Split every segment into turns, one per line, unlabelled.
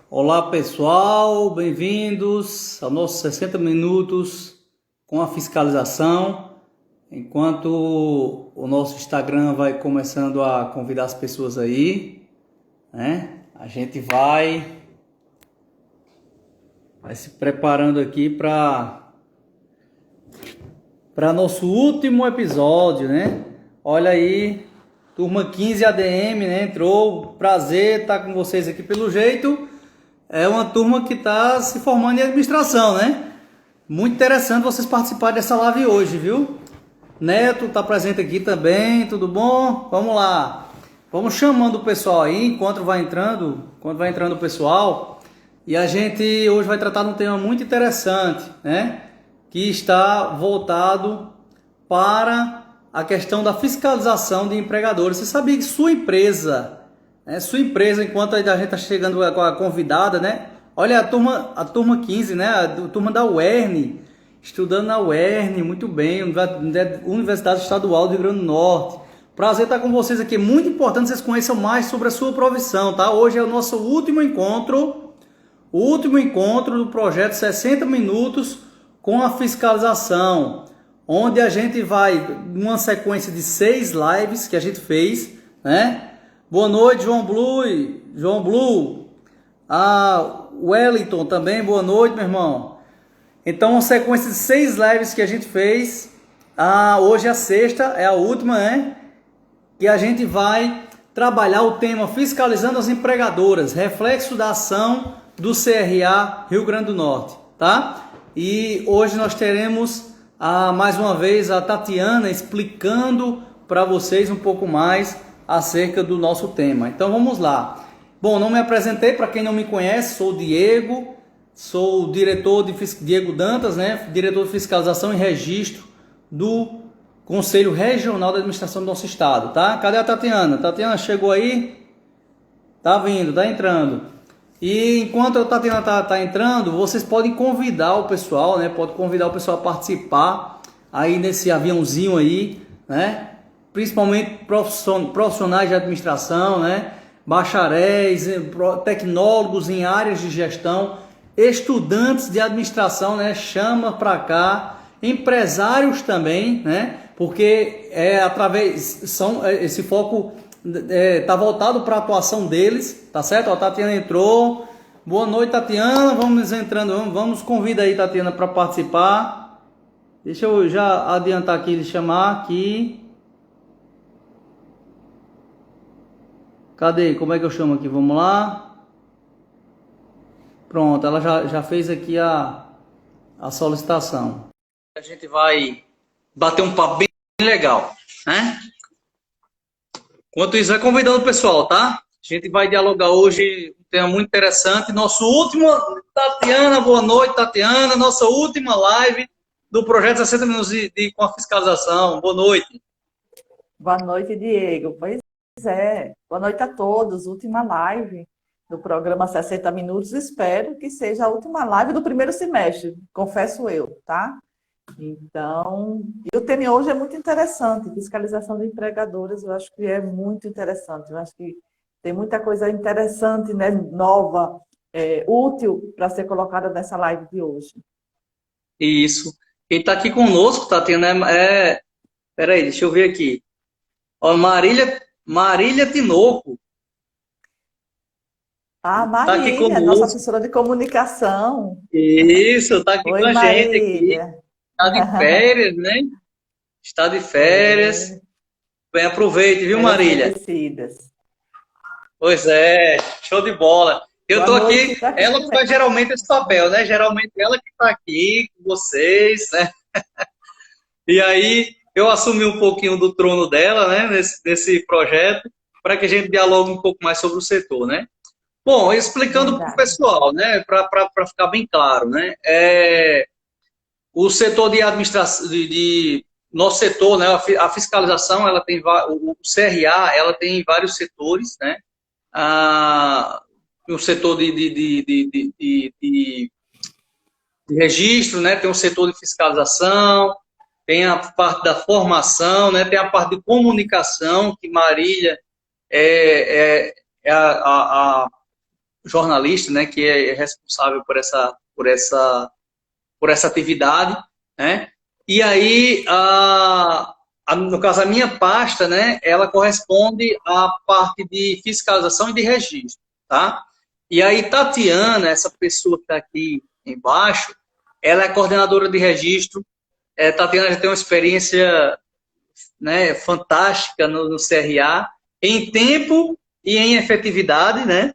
Olá pessoal, bem-vindos ao nosso 60 minutos com a fiscalização. Enquanto o nosso Instagram vai começando a convidar as pessoas aí, né? A gente vai se preparando aqui para nosso último episódio, né? Olha aí, turma 15 ADM, né? Entrou, prazer estar com vocês aqui pelo jeito. É uma turma que está se formando em administração, né? Muito interessante vocês participarem dessa live hoje, viu? Neto está presente aqui também, tudo bom? Vamos lá. Vamos chamando o pessoal aí, enquanto vai entrando o pessoal. E a gente hoje vai tratar de um tema muito interessante, né? Que está voltado para a questão da fiscalização de empregadores. Você sabia que sua empresa, enquanto a gente está chegando com a convidada, né? Olha a turma 15, né? A turma da UERN, estudando na UERN, muito bem, Universidade Estadual do Rio Grande do Norte. Prazer estar com vocês aqui. Muito importante que vocês conheçam mais sobre a sua profissão, tá? Hoje é o nosso último encontro do projeto 60 minutos com a fiscalização, onde a gente vai numa sequência de 6 lives que a gente fez, né? Boa noite, João Blue. Wellington também, boa noite, meu irmão. Então, uma sequência de 6 lives que a gente fez. Hoje é a sexta, é a última, né? Que a gente vai trabalhar o tema fiscalizando as empregadoras, reflexo da ação do CRA Rio Grande do Norte, tá? E hoje nós teremos mais uma vez a Tatiana explicando para vocês um pouco mais acerca do nosso tema. Então vamos lá. Bom, não me apresentei, para quem não me conhece, sou o Diego, sou o Diego Dantas, né? Diretor de Fiscalização e Registro do Conselho Regional da Administração do nosso estado, tá? Cadê a Tatiana? Tatiana chegou aí? Tá vindo, tá entrando. E enquanto a Tatiana tá entrando, vocês podem convidar o pessoal, né? Pode convidar o pessoal a participar aí nesse aviãozinho aí, né? Principalmente profissionais de administração, né? Bacharéis, tecnólogos em áreas de gestão, estudantes de administração, né? Chama para cá, empresários também, né? Porque esse foco tá voltado para a atuação deles, tá certo? A Tatiana entrou. Boa noite, Tatiana. Vamos entrando, vamos convida aí, Tatiana, para participar. Deixa eu já adiantar aqui, chamar aqui. Cadê? Como é que eu chamo aqui? Vamos lá. Pronto, ela já fez aqui a solicitação. A gente vai bater um papo bem legal, né? Enquanto isso, vai convidando o pessoal, tá? A gente vai dialogar hoje um tema muito interessante. Nosso último, Tatiana, boa noite, Tatiana. Nossa última live do projeto 60 minutos com a fiscalização. Boa noite.
Boa noite, Diego. Pois é. Boa noite a todos. Última live do programa 60 Minutos. Espero que seja a última live do primeiro semestre, confesso eu, tá? Então, e o tema hoje é muito interessante. Fiscalização de empregadoras, eu acho que é muito interessante. Eu acho que tem muita coisa interessante, né, nova, útil para ser colocada nessa live de hoje.
Isso. Quem está aqui conosco, Tatiana, peraí, deixa eu ver aqui. Ó, Marília Tinoco.
Marília,
tá aqui conosco.
Nossa assessora de comunicação.
Isso, tá aqui
Oi,
com a
Marília.
gente aqui. Está de férias, né? Está de férias. Bem, aproveite, viu, Marília? Pois é, show de bola. Eu tô aqui, ela que faz geralmente esse papel, né? Geralmente ela que está aqui com vocês, né? E aí eu assumi um pouquinho do trono dela, né? Nesse projeto, para que a gente dialogue um pouco mais sobre o setor, né? Bom, explicando para o pessoal, né? Para ficar bem claro, né? O setor de administração, nosso setor, né? A fiscalização, ela tem o CRA, ela tem vários setores, né? O setor de registro, né? Tem o setor de fiscalização, tem a parte da formação, né? Tem a parte de comunicação, que Marília é a jornalista, né, que é responsável por essa atividade, né? E aí, no caso, a minha pasta, né, ela corresponde à parte de fiscalização e de registro, tá? E aí, Tatiana, essa pessoa que está aqui embaixo, ela é coordenadora de registro. Tatiana já tem uma experiência, né, fantástica no CRA, em tempo e em efetividade, né?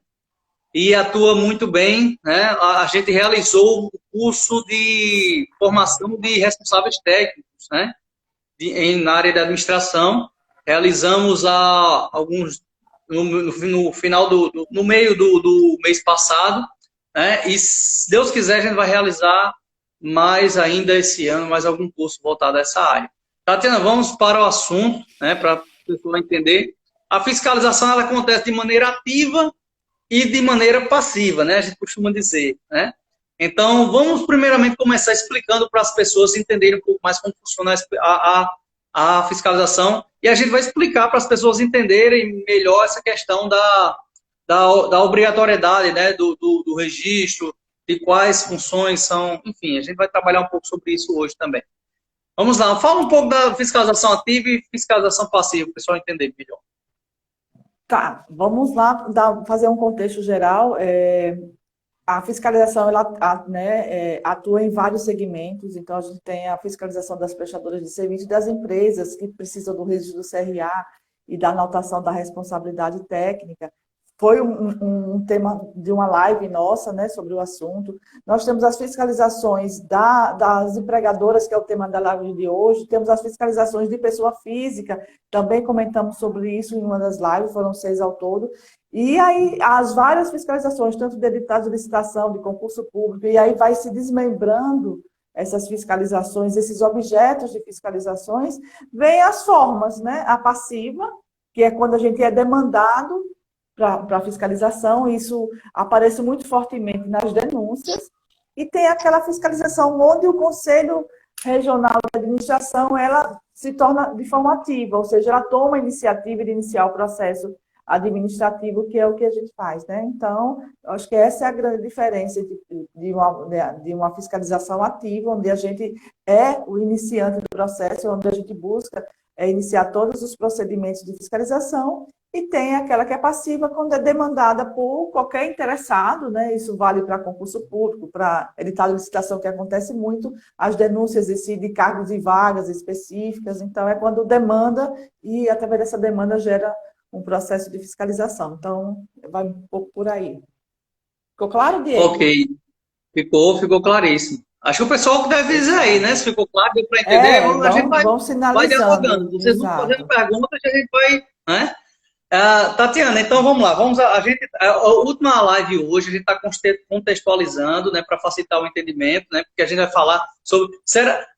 E atua muito bem, né? A gente realizou o curso de formação de responsáveis técnicos, né? Na área da administração, realizamos alguns no final no meio do mês passado, né? E se Deus quiser, a gente vai realizar mais ainda esse ano, mais algum curso voltado a essa área. Tatiana, vamos para o assunto, né? Para a pessoa entender. A fiscalização ela acontece de maneira ativa e de maneira passiva, né? A gente costuma dizer, né? Então, vamos primeiramente começar explicando para as pessoas entenderem um pouco mais como funciona a fiscalização e a gente vai explicar para as pessoas entenderem melhor essa questão da obrigatoriedade, né? Do registro, de quais funções são, enfim, a gente vai trabalhar um pouco sobre isso hoje também. Vamos lá, fala um pouco da fiscalização ativa e fiscalização passiva, para o pessoal entender melhor.
Tá, vamos lá fazer um contexto geral. A fiscalização ela, né, atua em vários segmentos, então a gente tem a fiscalização das prestadoras de serviço e das empresas que precisam do registro do CRA e da anotação da responsabilidade técnica. Foi um tema de uma live nossa, né, sobre o assunto. Nós temos as fiscalizações das empregadoras, que é o tema da live de hoje. Temos as fiscalizações de pessoa física, também comentamos sobre isso em uma das lives, foram 6 ao todo. E aí, as várias fiscalizações, tanto de editais de licitação, de concurso público, e aí vai se desmembrando essas fiscalizações, esses objetos de fiscalizações, vem as formas, né? A passiva, que é quando a gente é demandado para fiscalização, isso aparece muito fortemente nas denúncias, e tem aquela fiscalização onde o Conselho Regional de Administração ela se torna de forma ativa, ou seja, ela toma a iniciativa de iniciar o processo administrativo, que é o que a gente faz, né? Então, acho que essa é a grande diferença de uma fiscalização ativa, onde a gente é o iniciante do processo, onde a gente busca iniciar todos os procedimentos de fiscalização, e tem aquela que é passiva, quando é demandada por qualquer interessado, né? Isso vale para concurso público, para edital de licitação, que acontece muito, as denúncias de cargos e vagas específicas, então é quando demanda, e através dessa demanda gera um processo de fiscalização. Então, vai um pouco por aí. Ficou claro, Diego?
Ok, ficou claríssimo. Acho que o pessoal que deve dizer aí, né? Se ficou claro, deu para entender, a gente vai dialogando. Vocês vão fazendo perguntas que a gente vai, né? Tatiana, então vamos lá. A última live hoje, a gente está contextualizando, né, para facilitar o entendimento, né? Porque a gente vai falar sobre.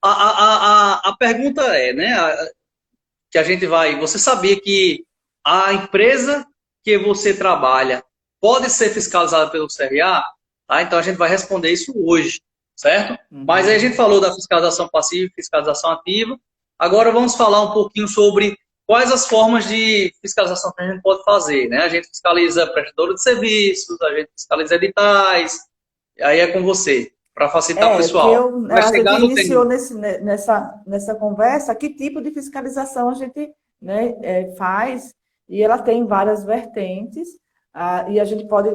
A pergunta é, né? Que a gente vai. Você sabia que a empresa que você trabalha pode ser fiscalizada pelo CRA? Tá? Então a gente vai responder isso hoje, certo? Uhum. Mas aí a gente falou da fiscalização passiva e fiscalização ativa. Agora vamos falar um pouquinho sobre quais as formas de fiscalização que a gente pode fazer, né? A gente fiscaliza prestador de serviços, a gente fiscaliza editais, aí é com você, para facilitar o pessoal.
A gente iniciou nessa conversa que tipo de fiscalização a gente, né, faz, e ela tem várias vertentes, e a gente pode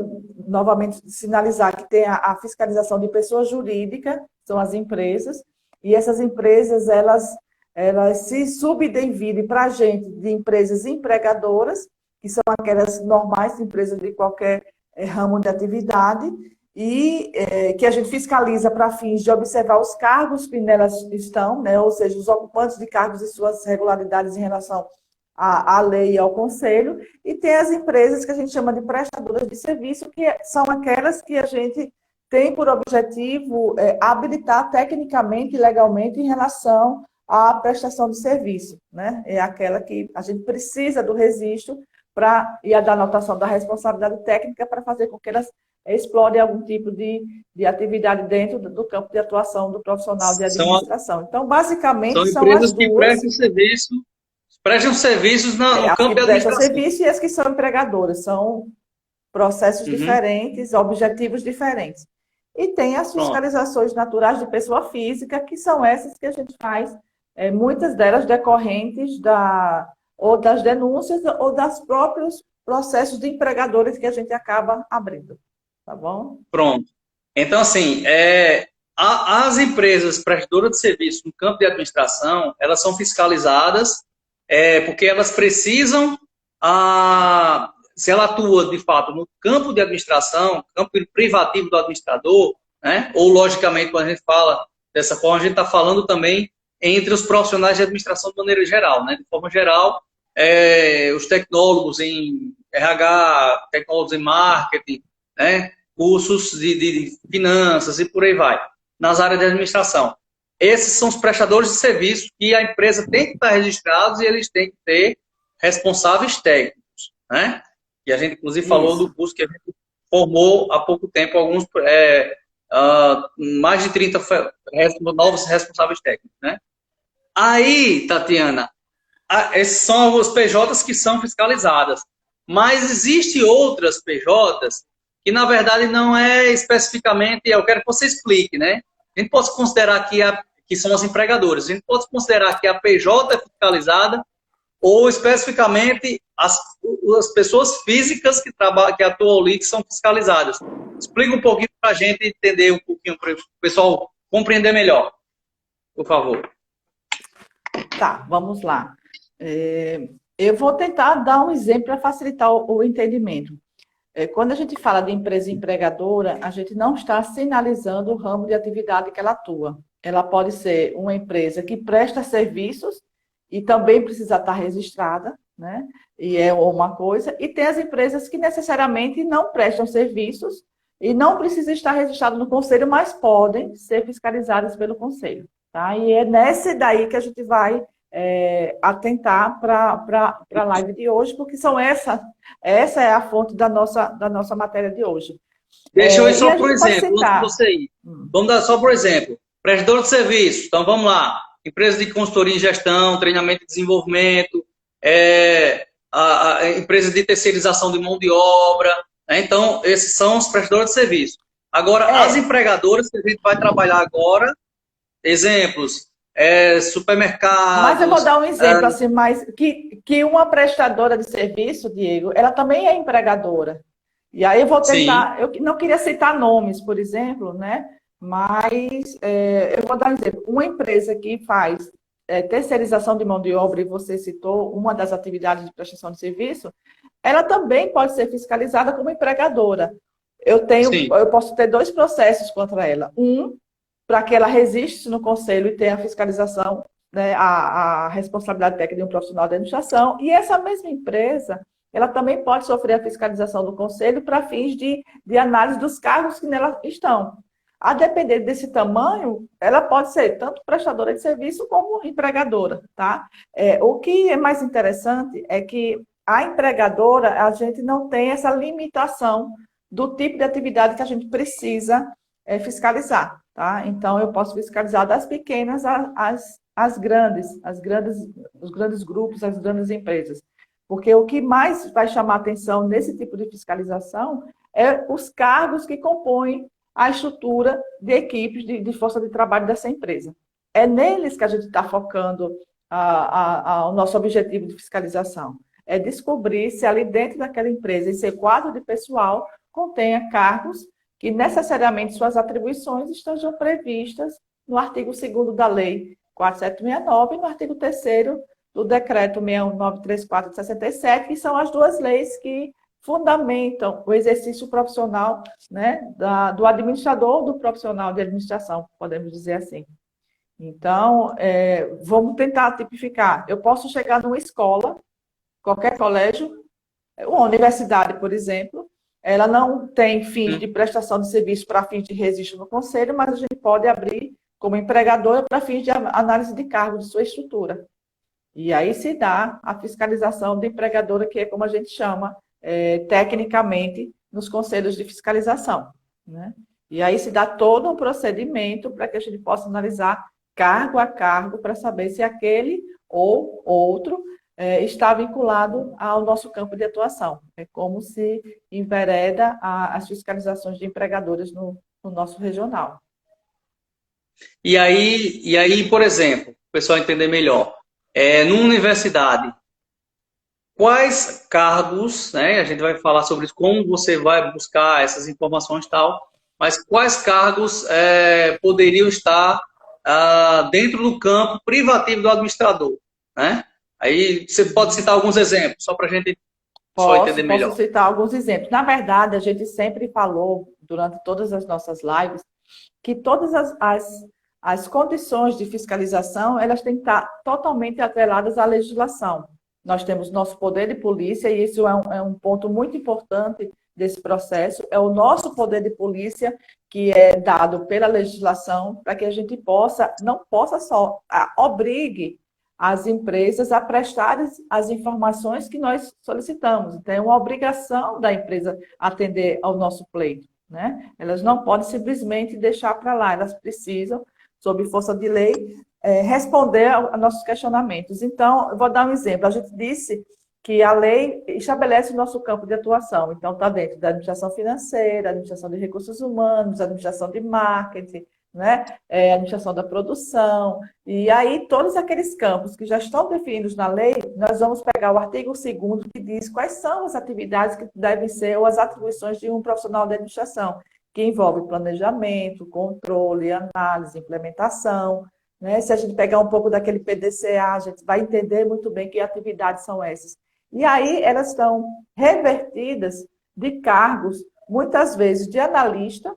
novamente sinalizar que tem a fiscalização de pessoa jurídica, são as empresas, e essas empresas, elas se subdividem para a gente de empresas empregadoras, que são aquelas normais, empresas de qualquer ramo de atividade, e que a gente fiscaliza para fins de observar os cargos que nelas estão, né, ou seja, os ocupantes de cargos e suas regularidades em relação à lei e ao conselho, e tem as empresas que a gente chama de prestadoras de serviço, que são aquelas que a gente tem por objetivo habilitar tecnicamente e legalmente em relação à prestação de serviço, né? É aquela que a gente precisa do registro e a da anotação da responsabilidade técnica para fazer com que elas explorem algum tipo de atividade dentro do campo de atuação do profissional de administração. Então, basicamente,
são empresas que prestam serviços no campo de administração.
Prestam serviço, e as que são empregadoras, são processos
Uhum.
diferentes, objetivos diferentes. E tem as
Pronto.
fiscalizações naturais de pessoa física, que são essas que a gente faz, muitas delas decorrentes ou das denúncias ou das próprios processos de empregadores que a gente acaba abrindo. Tá bom?
Pronto. Então, assim, as empresas prestadoras de serviço no campo de administração, elas são fiscalizadas porque elas precisam, se ela atua, de fato, no campo de administração, campo privativo do administrador, né? Ou, logicamente, quando a gente fala dessa forma, a gente está falando também entre os profissionais de administração de maneira geral, né? De forma geral, os tecnólogos em RH, tecnólogos em marketing, né? Cursos de finanças e por aí vai, nas áreas de administração. Esses são os prestadores de serviço que a empresa tem que estar registrados e eles têm que ter responsáveis técnicos, né? E a gente, inclusive, falou
Isso.
do curso que a gente formou há pouco tempo, mais de 30 novos responsáveis técnicos, né? Aí, Tatiana, esses são os PJs que são fiscalizadas. Mas existe outras PJs que, na verdade, não é especificamente, eu quero que você explique, né? A gente pode considerar que são as empregadoras, a gente pode considerar que a PJ é fiscalizada ou especificamente as pessoas físicas que atuam ali que são fiscalizadas. Explica um pouquinho para a gente entender um pouquinho, para o pessoal compreender melhor, por favor.
Tá, vamos lá. Eu vou tentar dar um exemplo para facilitar o entendimento. Quando a gente fala de empresa empregadora, a gente não está sinalizando o ramo de atividade que ela atua. Ela pode ser uma empresa que presta serviços e também precisa estar registrada, né? E é uma coisa. E tem as empresas que necessariamente não prestam serviços e não precisam estar registradas no conselho, mas podem ser fiscalizadas pelo conselho, tá? E é nesse daí que a gente vai atentar para a live de hoje, porque essa é a fonte da nossa matéria de hoje.
Deixa eu ir
E
só
a
por
gente pode
exemplo, antes de
citar.
você ir. Vamos dar só por exemplo. Prestador de serviço. Então, vamos lá. Empresa de consultoria em gestão, treinamento e desenvolvimento, a empresa de terceirização de mão de obra. Né? Então, esses são os prestadores de serviço. Agora, as empregadoras que a gente vai trabalhar agora, exemplos,
Mas eu vou
supermercados.
dar um exemplo assim, mais que uma prestadora de serviço, Diego, ela também é empregadora. E aí eu vou
Sim,
tentar, eu não queria citar nomes, por exemplo, né? Mas eu vou dar um exemplo. Uma empresa que faz terceirização de mão de obra, e você citou uma das atividades de prestação de serviço, ela também pode ser fiscalizada como empregadora.
sim.
Eu posso ter dois processos contra ela. Um, para que ela resista no conselho e tenha a fiscalização, né, a responsabilidade técnica de um profissional de administração. E essa mesma empresa, ela também pode sofrer a fiscalização do conselho para fins de análise dos cargos que nela estão. A depender desse tamanho, ela pode ser tanto prestadora de serviço como empregadora, tá? O que é mais interessante é que a empregadora, a gente não tem essa limitação do tipo de atividade que a gente precisa fiscalizar, tá? Então, eu posso fiscalizar das pequenas às grandes, os grandes grupos, as grandes empresas. Porque o que mais vai chamar atenção nesse tipo de fiscalização é os cargos que compõem a estrutura de equipes de força de trabalho dessa empresa. É neles que a gente está focando o nosso objetivo de fiscalização. É descobrir se ali dentro daquela empresa, esse quadro de pessoal contenha cargos que necessariamente suas atribuições estejam previstas no artigo 2º da Lei 4769 e no artigo 3º do Decreto 6934 de 67, que são as duas leis que fundamentam o exercício profissional, né, do administrador, do profissional de administração, podemos dizer assim. Então, vamos tentar tipificar. Eu posso chegar numa escola, qualquer colégio, uma universidade, por exemplo, ela não tem fins de prestação de serviço para fins de registro no conselho, mas a gente pode abrir como empregadora para fins de análise de cargo de sua estrutura. E aí se dá a fiscalização de empregadora, que é como a gente chama tecnicamente nos conselhos de fiscalização, né? E aí se dá todo um procedimento para que a gente possa analisar cargo a cargo para saber se aquele ou outro está vinculado ao nosso campo de atuação. É como se envereda as fiscalizações de empregadores no nosso regional.
E aí, por exemplo, o pessoal entender melhor, numa universidade, quais cargos, né? A gente vai falar sobre isso, como você vai buscar essas informações e tal, mas quais cargos poderiam estar dentro do campo privativo do administrador, né? Aí você pode citar alguns exemplos, só para a gente só entender
Posso
melhor.
citar alguns exemplos. Na verdade, a gente sempre falou, durante todas as nossas lives, que todas as condições de fiscalização, elas têm que estar totalmente atreladas à legislação. Nós temos nosso poder de polícia, e isso é um ponto muito importante desse processo, é o nosso poder de polícia que é dado pela legislação para que a gente não possa só, obrigue as empresas a prestar as informações que nós solicitamos. Então, é uma obrigação da empresa atender ao nosso pleito, né? Elas não podem simplesmente deixar para lá, elas precisam, sob força de lei, responder a nossos questionamentos. Então, eu vou dar um exemplo. A gente disse que a lei estabelece o nosso campo de atuação. Então, está dentro da administração financeira, administração de recursos humanos, administração de marketing, né? Administração da produção. E aí, todos aqueles campos que já estão definidos na lei, nós vamos pegar o artigo 2º, que diz quais são as atividades que devem ser, ou as atribuições de um profissional de administração, que envolve planejamento, controle, análise, implementação, né? Se a gente pegar um pouco daquele PDCA, a gente vai entender muito bem que atividades são essas. E aí elas estão revertidas de cargos, muitas vezes de analista,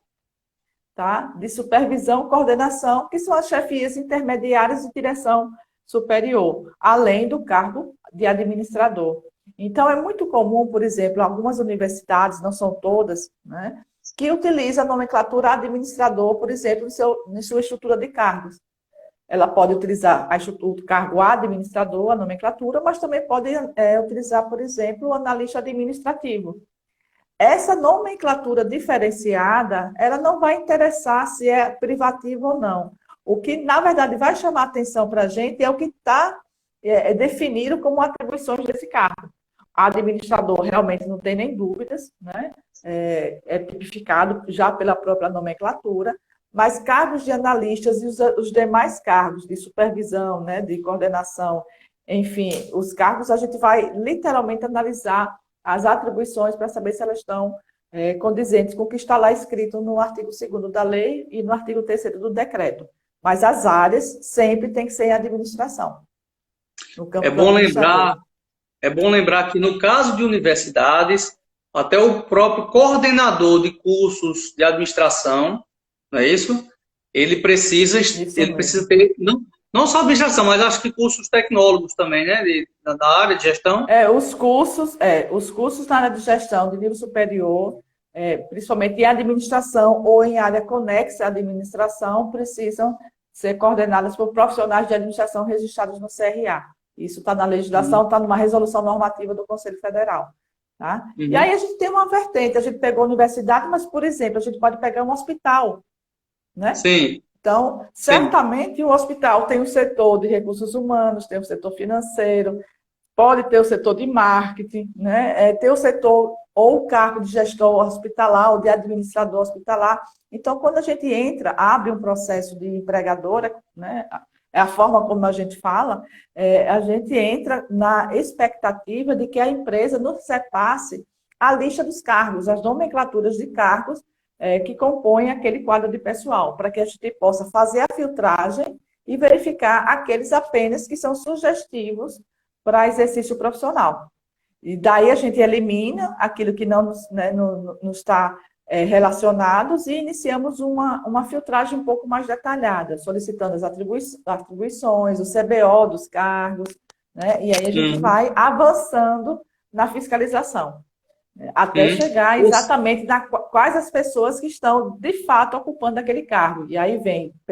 tá? De supervisão, coordenação, que são as chefias intermediárias de direção superior, além do cargo de administrador. Então, é muito comum, por exemplo, algumas universidades, não são todas, né, que utilizam a nomenclatura administrador, por exemplo, em sua estrutura de cargos. Ela pode utilizar o cargo administrador, a nomenclatura, mas também pode utilizar, por exemplo, o analista administrativo. Essa nomenclatura diferenciada, ela não vai interessar se é privativo ou não. O que, na verdade, vai chamar atenção para a gente é o que está definido como atribuições desse cargo. Administrador, realmente não tem nem dúvidas, né? É tipificado já pela própria nomenclatura, mas cargos de analistas e os demais cargos de supervisão, né, de coordenação, enfim, os cargos a gente vai literalmente analisar as atribuições para saber se elas estão condizentes com o que está lá escrito no artigo 2º da lei e no artigo 3º do decreto. Mas as áreas sempre têm que ser em administração. No campo
É bom lembrar que no caso de universidades, até o próprio coordenador de cursos de administração, não é isso? Ele precisa ter, não só administração, mas acho que cursos tecnólogos também, né? Da área de gestão.
Os cursos na área de gestão de nível superior, principalmente em administração ou em área conexa à administração, precisam ser coordenadas por profissionais de administração registrados no CRA. Isso está na legislação, está numa resolução normativa do Conselho Federal. Tá? Uhum. E aí a gente tem uma vertente, a gente pegou a universidade, mas, por exemplo, a gente pode pegar um hospital, né?
Sim.
Então, certamente o hospital tem um setor de recursos humanos, tem o setor financeiro, pode ter o setor de marketing, né? Ter o setor ou o cargo de gestor hospitalar ou de administrador hospitalar. Então, quando a gente abre um processo de empregadora, né? É a forma como a gente fala, a gente entra na expectativa de que a empresa nos repasse a lista dos cargos, as nomenclaturas de cargos que compõem aquele quadro de pessoal, para que a gente possa fazer a filtragem e verificar aqueles apenas que são sugestivos para exercício profissional. E daí a gente elimina aquilo que não está relacionados e iniciamos uma filtragem um pouco mais detalhada, solicitando as atribuições, o CBO dos cargos, né? E aí a gente vai avançando na fiscalização, até chegar exatamente quais as pessoas que estão, de fato, ocupando aquele cargo. E aí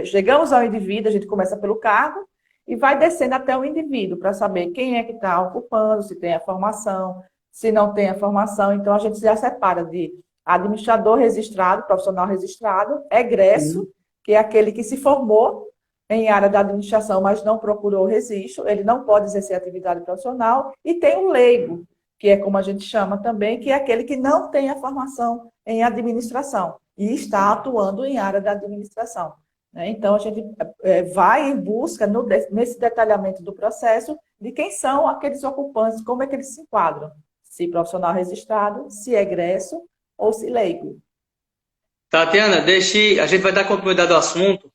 chegamos ao indivíduo, a gente começa pelo cargo e vai descendo até o indivíduo para saber quem é que está ocupando, se tem a formação, se não tem a formação. Então, a gente já separa de administrador registrado, profissional registrado, egresso, que é aquele que se formou, em área da administração, mas não procurou o registro, ele não pode exercer atividade profissional, e tem o leigo, que é como a gente chama também, que é aquele que não tem a formação em administração e está atuando em área da administração. Né? Então, a gente vai em busca, nesse detalhamento do processo, de quem são aqueles ocupantes, como é que eles se enquadram, se profissional registrado, se egresso ou se leigo.
Tatiana, a gente vai dar continuidade ao assunto,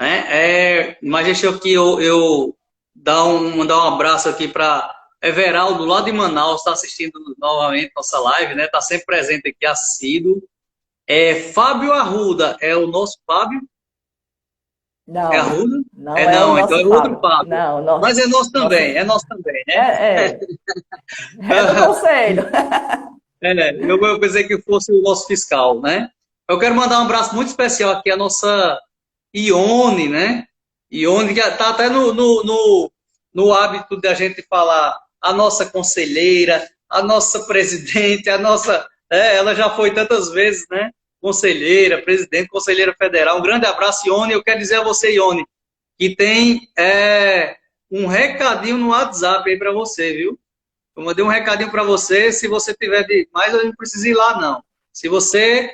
né? Mas deixa eu mandar um abraço aqui para Everaldo, lá de Manaus, está assistindo novamente nossa live, né? Está sempre presente aqui, assíduo. Fábio Arruda, é o nosso Fábio?
Não,
é Arruda?
não
Não,
é
então é
Fábio.
outro Fábio.
Não,
Mas é nosso também, né?
É do conselho.
Eu pensei que fosse o nosso fiscal, né? Eu quero mandar um abraço muito especial aqui à nossa Ione, né? Ione, que está até no hábito de a gente falar a nossa conselheira, a nossa presidente, ela já foi tantas vezes, né? Conselheira, presidente, conselheira federal. Um grande abraço, Ione. Eu quero dizer a você, Ione, que tem um recadinho no WhatsApp aí para você, viu? Eu mandei um recadinho para você, se você tiver mas eu não preciso ir lá, não. Se você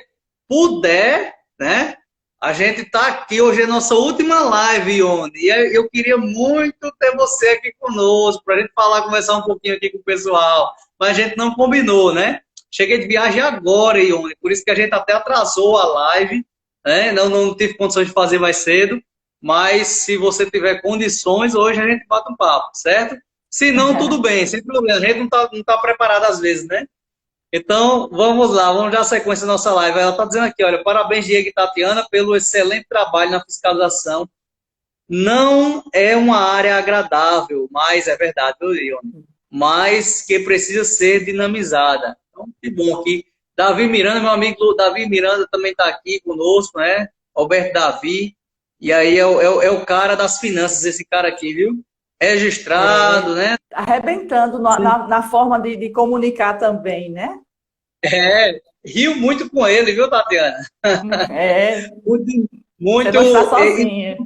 puder, né? A gente está aqui, hoje é a nossa última live, Ione, e eu queria muito ter você aqui conosco, para a gente conversar um pouquinho aqui com o pessoal, mas a gente não combinou, né? Cheguei de viagem agora, Ione, por isso que a gente até atrasou a live, né? Não tive condições de fazer mais cedo, mas se você tiver condições, hoje a gente bate um papo, certo? Se não, tudo bem, sem problema, a gente não tá preparado às vezes, né? Então, vamos lá, vamos dar sequência à nossa live. Ela está dizendo aqui, olha, parabéns, Diego e Tatiana, pelo excelente trabalho na fiscalização. Não é uma área agradável, mas é verdade, viu, Ione? Mas que precisa ser dinamizada. Então, que bom que Davi Miranda, meu amigo Davi Miranda também está aqui conosco, né? Alberto Davi. E aí é o cara das finanças, esse cara aqui, viu? Registrado, né?
Arrebentando na forma de comunicar também, né?
Rio muito com ele, viu, Tatiana? Muito.
Você não está sozinha.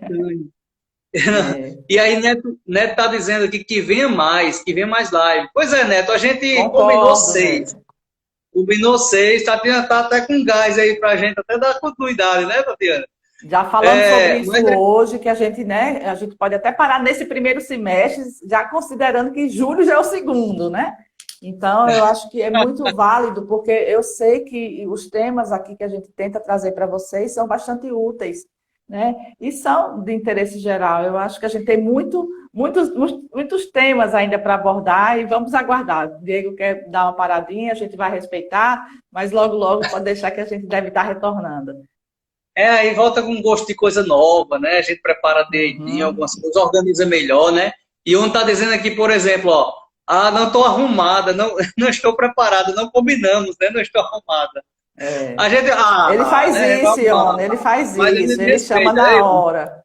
E aí, Neto tá dizendo aqui que venha mais live. Pois é, Neto, a gente
Concordo,
combinou seis. Tatiana tá até com gás aí pra gente, até dar continuidade, né, Tatiana?
Já falando sobre isso hoje, que a gente, né, a gente pode até parar nesse primeiro semestre, já considerando que julho já é o segundo, né? Então, eu acho que é muito válido, porque eu sei que os temas aqui que a gente tenta trazer para vocês são bastante úteis, né? E são de interesse geral. Eu acho que a gente tem muitos temas ainda para abordar e vamos aguardar. O Diego quer dar uma paradinha, a gente vai respeitar, mas logo pode deixar que a gente deve estar retornando.
Aí volta com gosto de coisa nova, né? A gente prepara direitinho algumas coisas, organiza melhor, né? E um tá dizendo aqui, por exemplo, ó, não estou arrumada, não estou preparada, não combinamos, né? Não estou arrumada. A gente,
ele faz isso, Ione, ele faz isso, ele chama na hora.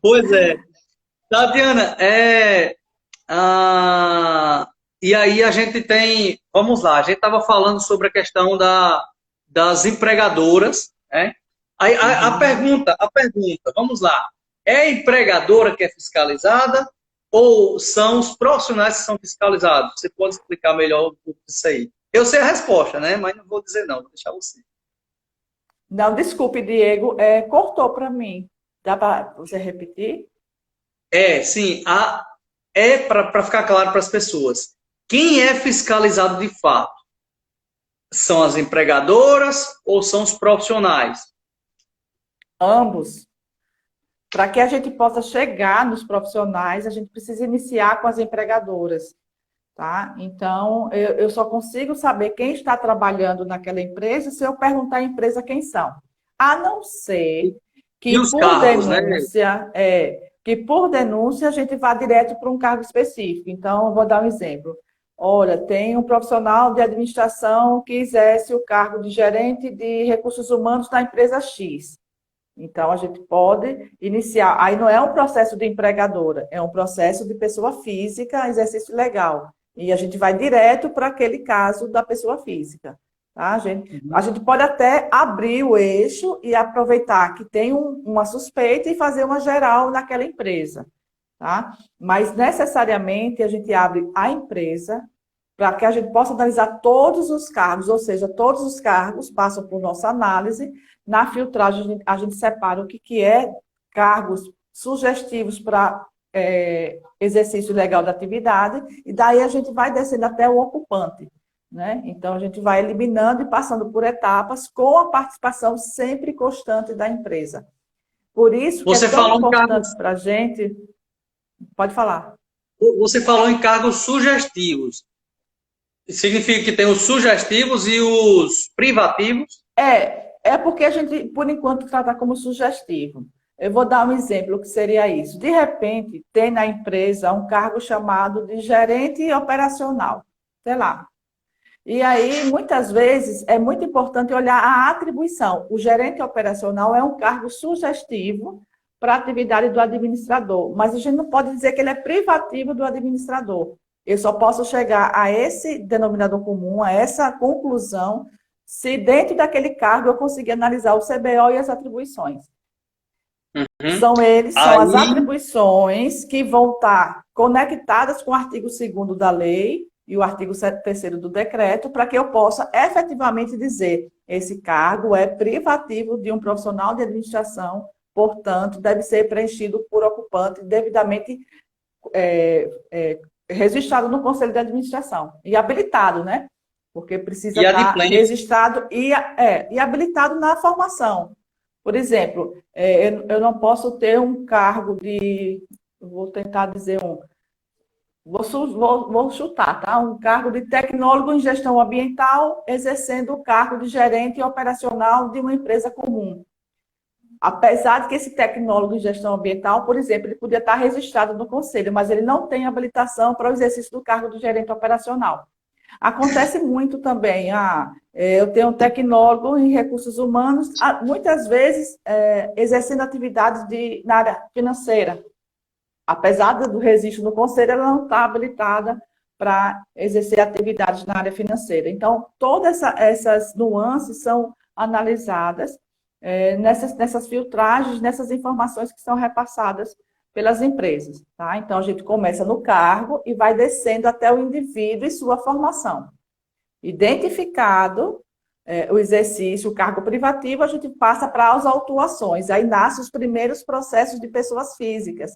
Pois é. Tatiana, e aí a gente tem, vamos lá, a gente estava falando sobre a questão das empregadoras, né? Aí, a pergunta, vamos lá, é a empregadora que é fiscalizada ou são os profissionais que são fiscalizados? Você pode explicar melhor isso aí? Eu sei a resposta, né? Mas não vou dizer não, vou deixar você.
Não, desculpe, Diego, cortou para mim. Dá para você repetir?
Sim. Para ficar claro para as pessoas. Quem é fiscalizado de fato? São as empregadoras ou são os profissionais?
Ambos. Para que a gente possa chegar nos profissionais, a gente precisa iniciar com as empregadoras. Tá? Então, eu só consigo saber quem está trabalhando naquela empresa se eu perguntar à empresa quem são. A não ser que por cargos, denúncia, né? Que por denúncia a gente vá direto para um cargo específico. Então, eu vou dar um exemplo. Olha, tem um profissional de administração que exerce o cargo de gerente de recursos humanos na empresa X. Então, a gente pode iniciar. Aí não é um processo de empregadora, é um processo de pessoa física, exercício legal. E a gente vai direto para aquele caso da pessoa física. Tá? A gente pode até abrir o eixo e aproveitar que tem uma suspeita e fazer uma geral naquela empresa. Tá? Mas necessariamente a gente abre a empresa para que a gente possa analisar todos os cargos, ou seja, todos os cargos passam por nossa análise. Na filtragem, a gente separa o que é cargos sugestivos para exercício legal da atividade, e daí a gente vai descendo até o ocupante. Né? Então, a gente vai eliminando e passando por etapas com a participação sempre constante da empresa. Por isso que
Você
é tão
falou em
importante
cargos,
para a gente... Pode falar.
você falou em cargos sugestivos. Significa que tem os sugestivos e os privativos?
É porque a gente, por enquanto, trata como sugestivo. Eu vou dar um exemplo que seria isso. De repente, tem na empresa um cargo chamado de gerente operacional. Sei lá. E aí, muitas vezes, é muito importante olhar a atribuição. O gerente operacional é um cargo sugestivo para a atividade do administrador, mas a gente não pode dizer que ele é privativo do administrador. Eu só posso chegar a esse denominador comum, a essa conclusão, se dentro daquele cargo eu conseguir analisar o CBO e as atribuições. São as atribuições que vão estar conectadas com o artigo 2º da lei e o artigo 3º do decreto, para que eu possa efetivamente dizer esse cargo é privativo de um profissional de administração, portanto, deve ser preenchido por ocupante devidamente registrado no Conselho de Administração e habilitado, né? Porque precisa estar registrado e habilitado na formação. Por exemplo, eu não posso ter um cargo de... Vou tentar dizer Vou chutar, tá? Um cargo de tecnólogo em gestão ambiental, exercendo o cargo de gerente operacional de uma empresa comum. Apesar de que esse tecnólogo em gestão ambiental, por exemplo, ele podia estar registrado no conselho, mas ele não tem habilitação para o exercício do cargo de gerente operacional. Acontece muito também, eu tenho um tecnólogo em recursos humanos, muitas vezes exercendo atividades na área financeira. Apesar do registro no conselho, ela não está habilitada para exercer atividades na área financeira. Então, todas essas nuances são analisadas nessas filtragens, nessas informações que são repassadas pelas empresas. Tá? Então, a gente começa no cargo e vai descendo até o indivíduo e sua formação. Identificado o exercício, o cargo privativo, a gente passa para as autuações. Aí nascem os primeiros processos de pessoas físicas.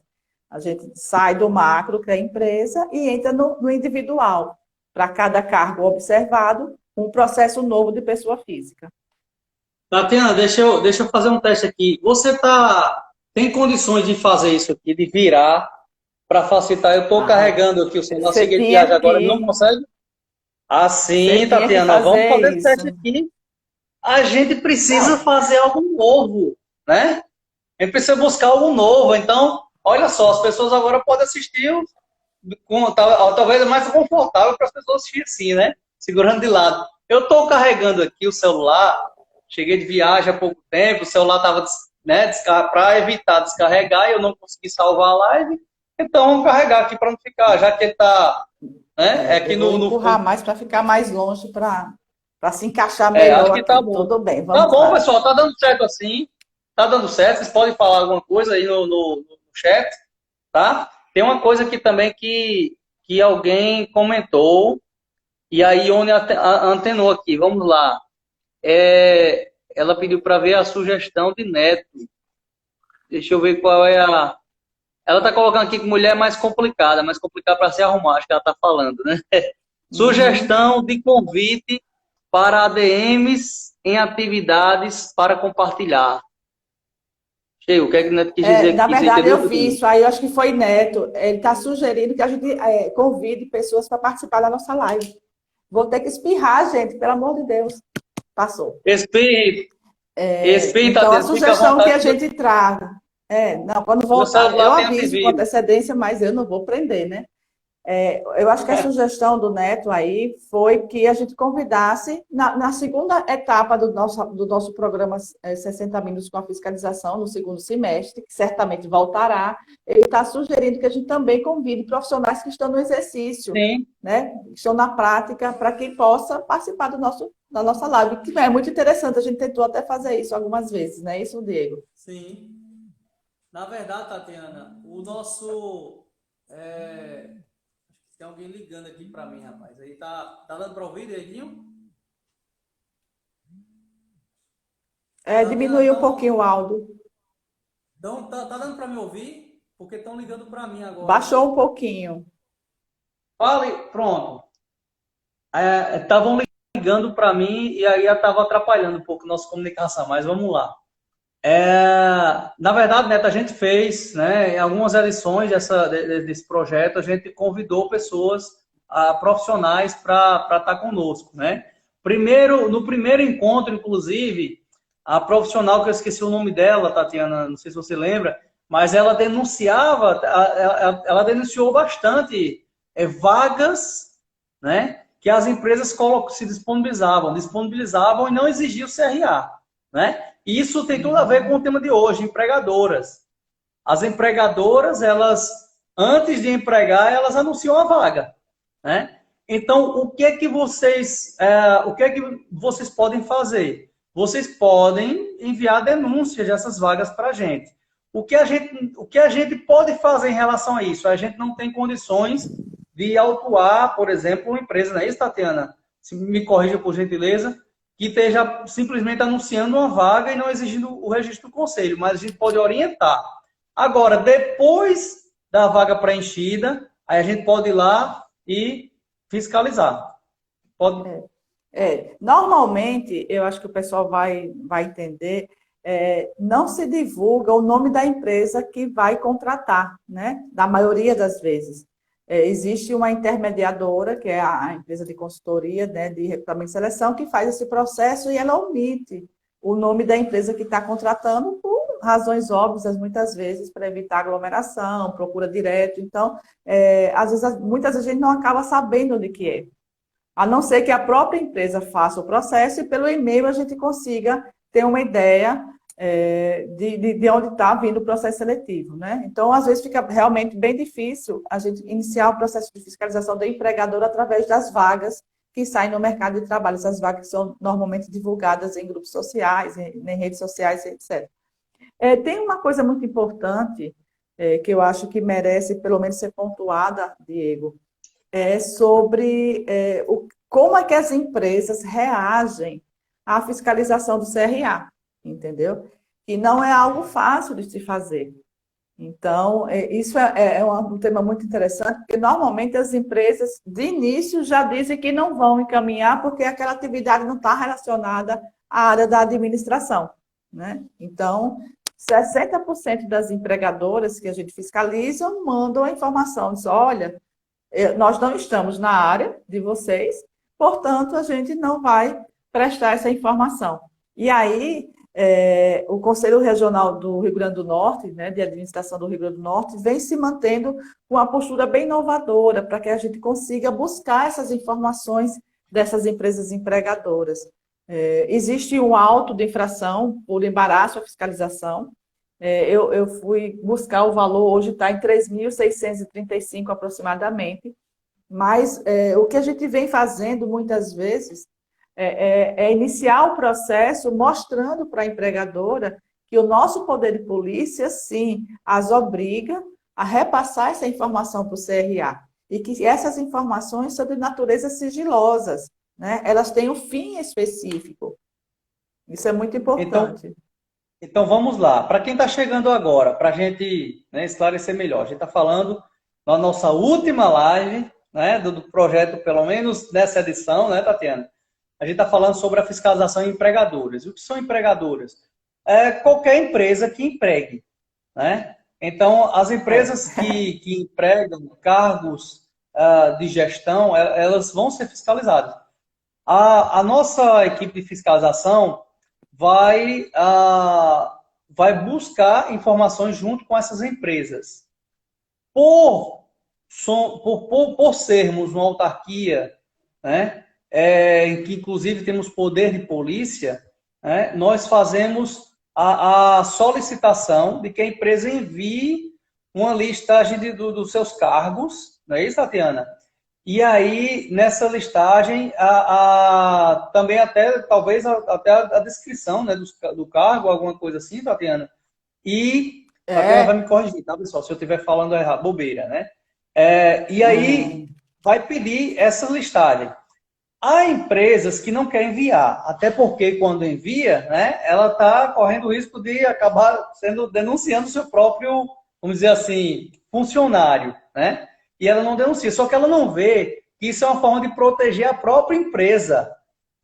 A gente sai do macro, que é a empresa, e entra no individual. Para cada cargo observado, um processo novo de pessoa física.
Tatiana, deixa eu fazer um teste aqui. Você tem condições de fazer isso aqui, de virar para facilitar? Eu estou carregando aqui o celular, seguir de viagem agora, não consegue? Assim, Tatiana, vamos fazer esse teste aqui. A gente precisa fazer algo novo, né? A gente precisa buscar algo novo. Então, olha só, as pessoas agora podem assistir talvez é mais confortável para as pessoas assistirem assim, né? Segurando de lado. Eu estou carregando aqui o celular, cheguei de viagem há pouco tempo, o celular estava, né, para evitar descarregar e eu não consegui salvar a live, então vamos carregar aqui para não ficar, já que ele está, né, aqui no
empurrar mais para ficar mais longe, para se encaixar melhor.
Acho que tá bom.
Tudo bem,
vamos. Tá bom, pessoal, tá dando certo assim, tá dando certo, vocês podem falar alguma coisa aí no chat, tá? Tem uma coisa aqui também que alguém comentou, e a Ione antenou aqui, vamos lá. Ela pediu para ver a sugestão de Neto. Deixa eu ver qual é a... Ela está colocando aqui que mulher é mais complicada para se arrumar, acho que ela está falando, né? Sugestão de convite para ADMs em atividades para compartilhar. Cheio, o que é que o Neto quis dizer?
Na verdade, eu vi isso aí, eu acho que foi Neto. Ele está sugerindo que a gente convide pessoas para participar da nossa live. Vou ter que espirrar, gente, pelo amor de Deus. Passou.
Espírito.
Então, a sugestão que a gente traga. Quando voltar, eu aviso com antecedência, mas eu não vou prender, né? Eu acho que a sugestão do Neto aí foi que a gente convidasse, na segunda etapa do nosso programa 60 Minutos com a Fiscalização, no segundo semestre, que certamente voltará, ele está sugerindo que a gente também convide profissionais que estão no exercício, né? Que estão na prática, para que possa participar do na nossa live, que é muito interessante. A gente tentou até fazer isso algumas vezes, né? Isso, Diego.
Sim. Na verdade, Tatiana, o nosso. Tem alguém ligando aqui para mim, rapaz. Aí tá dando para ouvir, Dieguinho? Tatiana,
Diminuir um pouquinho o áudio.
tá dando para me ouvir? Porque estão ligando para mim agora.
Baixou um pouquinho.
Fale, pronto. Estavam ligando para mim e aí estava atrapalhando um pouco a nossa comunicação, mas vamos lá. Na verdade, Neto, a gente fez, né, em algumas edições desse projeto, a gente convidou pessoas, profissionais para estar conosco, né? No primeiro encontro, inclusive, a profissional, que eu esqueci o nome dela, Tatiana, não sei se você lembra, mas ela denunciou bastante vagas, né, que as empresas se disponibilizavam e não exigiam CRA, né? E isso tem tudo a ver com o tema de hoje, empregadoras. As empregadoras, elas, antes de empregar, elas anunciam a vaga, né? Então, o que é que vocês podem fazer? Vocês podem enviar denúncias dessas vagas para a gente. O que a gente pode fazer em relação a isso? A gente não tem condições de autuar, por exemplo, uma empresa, não é isso, Tatiana? Se me corrija, por gentileza, que esteja simplesmente anunciando uma vaga e não exigindo o registro do conselho, mas a gente pode orientar. Agora, depois da vaga preenchida, aí a gente pode ir lá e fiscalizar. Pode...
Normalmente, eu acho que o pessoal vai entender, não se divulga o nome da empresa que vai contratar, né? Da maioria das vezes. Existe uma intermediadora, que é a empresa de consultoria, né, de recrutamento e seleção, que faz esse processo e ela omite o nome da empresa que está contratando por razões óbvias, muitas vezes, para evitar aglomeração, procura direto. Então, às vezes, muitas vezes a gente não acaba sabendo de que é. A não ser que a própria empresa faça o processo e pelo e-mail a gente consiga ter uma ideia de onde está vindo o processo seletivo, né? Então, às vezes, fica realmente bem difícil a gente iniciar o processo de fiscalização do empregador através das vagas que saem no mercado de trabalho. Essas vagas são normalmente divulgadas em grupos sociais, em redes sociais, etc. Tem uma coisa muito importante que eu acho que merece, pelo menos, ser pontuada, Diego, sobre como é que as empresas reagem à fiscalização do CRA, entendeu? E não é algo fácil de se fazer. Então, isso é um tema muito interessante, porque normalmente as empresas, de início, já dizem que não vão encaminhar porque aquela atividade não está relacionada à área da administração, né? Então, 60% das empregadoras que a gente fiscaliza mandam a informação, diz, olha, nós não estamos na área de vocês, portanto, a gente não vai prestar essa informação. E aí, o Conselho Regional do Rio Grande do Norte, né, de Administração do Rio Grande do Norte, vem se mantendo com uma postura bem inovadora para que a gente consiga buscar essas informações dessas empresas empregadoras. Existe um auto de infração por embaraço à fiscalização. Eu fui buscar o valor, hoje está em 3.635 aproximadamente, mas o que a gente vem fazendo muitas vezes é iniciar o processo mostrando para a empregadora que o nosso poder de polícia, sim, as obriga a repassar essa informação para o CRA e que essas informações são de natureza sigilosas, né? Elas têm um fim específico. Isso é muito importante.
Então vamos lá. Para quem está chegando agora, para a gente, né, esclarecer melhor, a gente está falando na nossa última live, né, do projeto, pelo menos nessa edição, né, Tatiana? A gente está falando sobre a fiscalização em empregadoras. O que são empregadoras? Qualquer empresa que empregue, né? Então, as empresas que empregam cargos de gestão, elas vão ser fiscalizadas. A nossa equipe de fiscalização vai buscar informações junto com essas empresas. Por sermos uma autarquia, né, em que inclusive temos poder de polícia, né, nós fazemos a solicitação de que a empresa envie uma listagem dos seus cargos, não é isso, Tatiana? E aí, nessa listagem, também até, talvez, até a descrição, né, do cargo, alguma coisa assim, Tatiana. E Tatiana vai
É,
me corrigir, tá, pessoal? Se eu estiver falando errado, bobeira, né? E aí,
não.
vai pedir essa listagem. Há empresas que não querem enviar, até porque quando envia, né, ela está correndo o risco de acabar denunciando o seu próprio, vamos dizer assim, funcionário, né? E ela não denuncia, só que ela não vê que isso é uma forma de proteger a própria empresa,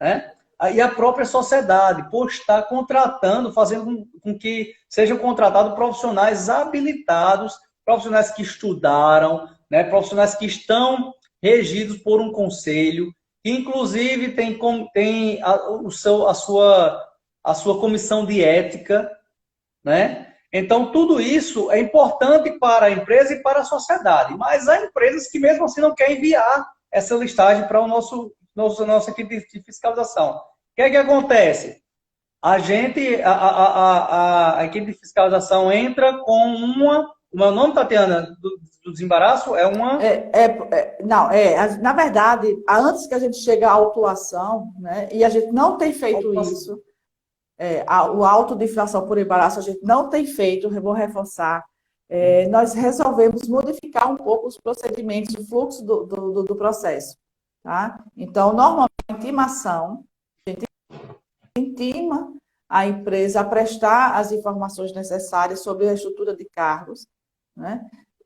né? E a própria sociedade, por estar contratando, fazendo com que sejam contratados profissionais habilitados, profissionais que estudaram, né, profissionais que estão regidos por um conselho, que inclusive tem a sua comissão de ética, né? Então, tudo isso é importante para a empresa e para a sociedade, mas há empresas que mesmo assim não querem enviar essa listagem para nossa equipe de fiscalização. O que é que acontece? A equipe de fiscalização entra com o meu nome, Tatiana, do desembaraço é uma...
Não, na verdade, antes que a gente chegue à autuação, né, e a gente não tem feito isso, o auto de infração por embaraço a gente não tem feito, eu vou reforçar, nós resolvemos modificar um pouco os procedimentos, o fluxo do processo, tá? Então, normalmente, intimação, intima a empresa a prestar as informações necessárias sobre a estrutura de cargos, né?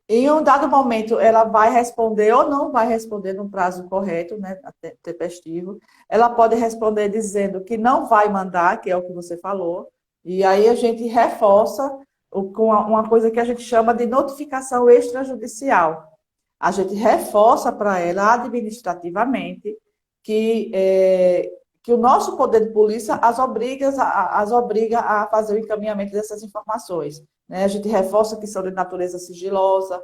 Em um dado momento, ela vai responder ou não vai responder no prazo correto, né, tempestivo. Ela pode responder dizendo que não vai mandar, que é o que você falou, e aí a gente reforça com uma coisa que a gente chama de notificação extrajudicial. A gente reforça para ela administrativamente que o nosso poder de polícia as obriga a fazer o encaminhamento dessas informações, né? A gente reforça que são de natureza sigilosa,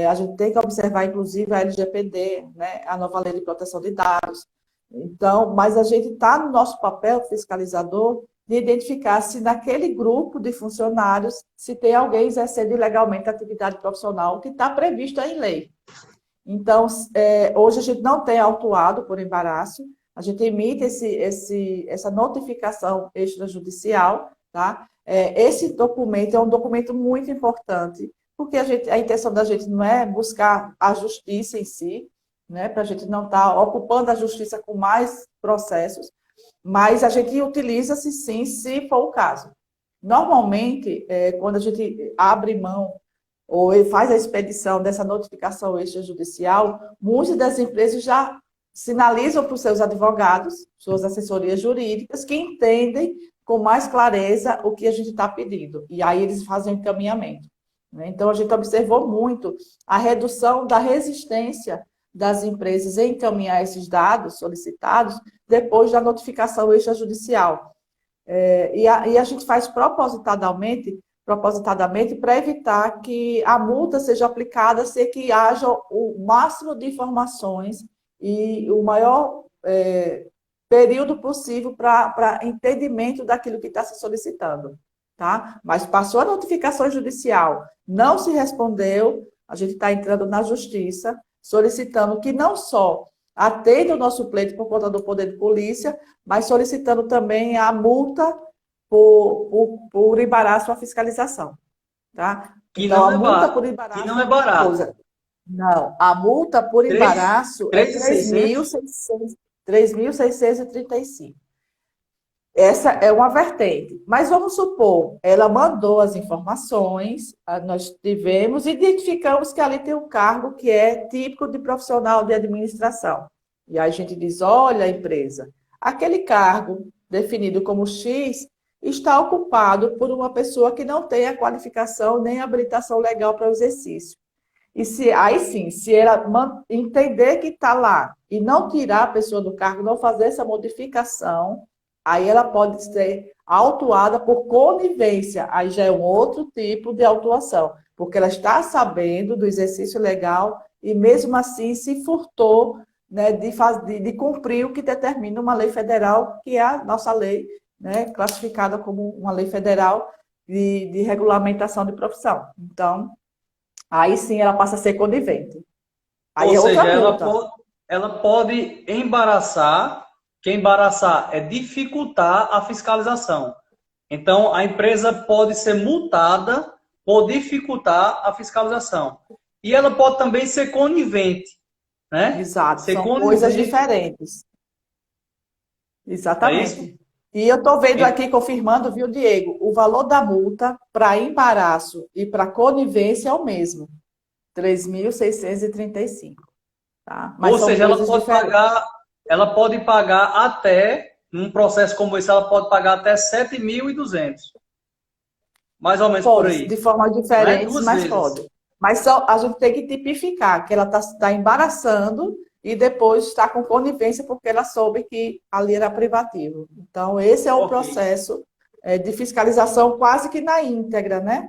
a gente tem que observar, inclusive, a LGPD, né? A nova lei de proteção de dados. Então, mas a gente está no nosso papel fiscalizador de identificar se naquele grupo de funcionários se tem alguém exercendo ilegalmente a atividade profissional que está prevista em lei. Então, hoje a gente não tem autuado por embaraço, a gente emite essa notificação extrajudicial, tá? Esse documento é um documento muito importante, porque a intenção da gente não é buscar a justiça em si, né? Para a gente não estar ocupando a justiça com mais processos, mas a gente utiliza-se sim, se for o caso. Normalmente, quando a gente abre mão ou ele faz a expedição dessa notificação extrajudicial, muitas das empresas já sinalizam para os seus advogados, suas assessorias jurídicas, que entendem com mais clareza o que a gente está pedindo. E aí eles fazem o encaminhamento, né? Então, a gente observou muito a redução da resistência das empresas em encaminhar esses dados solicitados depois da notificação extrajudicial. E a gente faz propositadamente para evitar que a multa seja aplicada sem que haja o máximo de informações e o maior período possível para entendimento daquilo que está se solicitando, tá? Mas passou a notificação judicial, não se respondeu, a gente está entrando na justiça, solicitando que não só atenda o nosso pleito por conta do poder de polícia, mas solicitando também a multa por embaraço à fiscalização, tá? Então, a multa por embaraço...
Que não é barato.
Não, a multa por embaraço é 3.635. Essa é uma vertente. Mas vamos supor, ela mandou as informações, nós tivemos, identificamos que ali tem um cargo que é típico de profissional de administração. E aí a gente diz, olha, empresa, aquele cargo definido como X está ocupado por uma pessoa que não tem a qualificação nem a habilitação legal para o exercício. E aí sim, se ela entender que está lá e não tirar a pessoa do cargo, não fazer essa modificação, aí ela pode ser autuada por conivência. Aí já é um outro tipo de autuação, porque ela está sabendo do exercício legal e mesmo assim se furtou, né, de cumprir o que determina uma lei federal, que é a nossa lei, né, classificada como uma lei federal de regulamentação de profissão. Então, aí sim ela passa a ser conivente. Aí
Ou
é
seja,
outra multa.
ela pode embaraçar, que embaraçar é dificultar a fiscalização. Então, a empresa pode ser multada por dificultar a fiscalização. E ela pode também ser conivente, né?
Exato,
Ser
são coisas
conivente,
diferentes.
é isso?
Exatamente. E eu estou vendo
En-
aqui, confirmando, viu, Diego? O valor da multa para embaraço e para conivência é o mesmo, 3.635, tá? Mas
Ou
são
seja,
coisas diferentes.
ela pode pagar até, num processo como esse, ela pode pagar até 7.200, mais ou menos por
Pode, de
aí.
formas
Não é
diferentes,
duas
mas
vezes.
pode. Mas só, a gente tem que tipificar que ela está embaraçando e depois está com conivência porque ela soube que ali era privativo. Então, esse é o
Ok.
processo de fiscalização quase que na íntegra, né?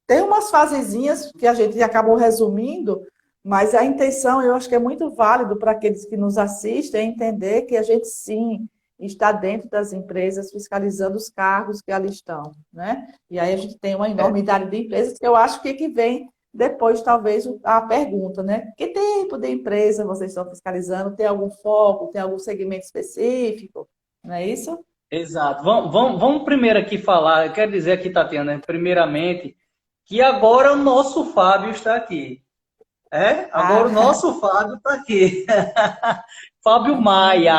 Tem umas fasezinhas que a gente acabou resumindo, mas a intenção, eu acho que é muito válido para aqueles que nos assistem, é entender que a gente sim está dentro das empresas fiscalizando os cargos que ali estão, né? E aí a gente tem uma
É,
enormidade de empresas que eu acho que vem depois, talvez, a pergunta, né? Que tipo de empresa vocês estão fiscalizando? Tem algum foco? Tem algum segmento específico? Não é isso?
exato. Vamos primeiro aqui falar, eu quero dizer aqui, Tatiana, primeiramente, que agora o nosso Fábio está aqui. É? Agora o
Ah,
nosso Fábio está aqui. Fábio Maia,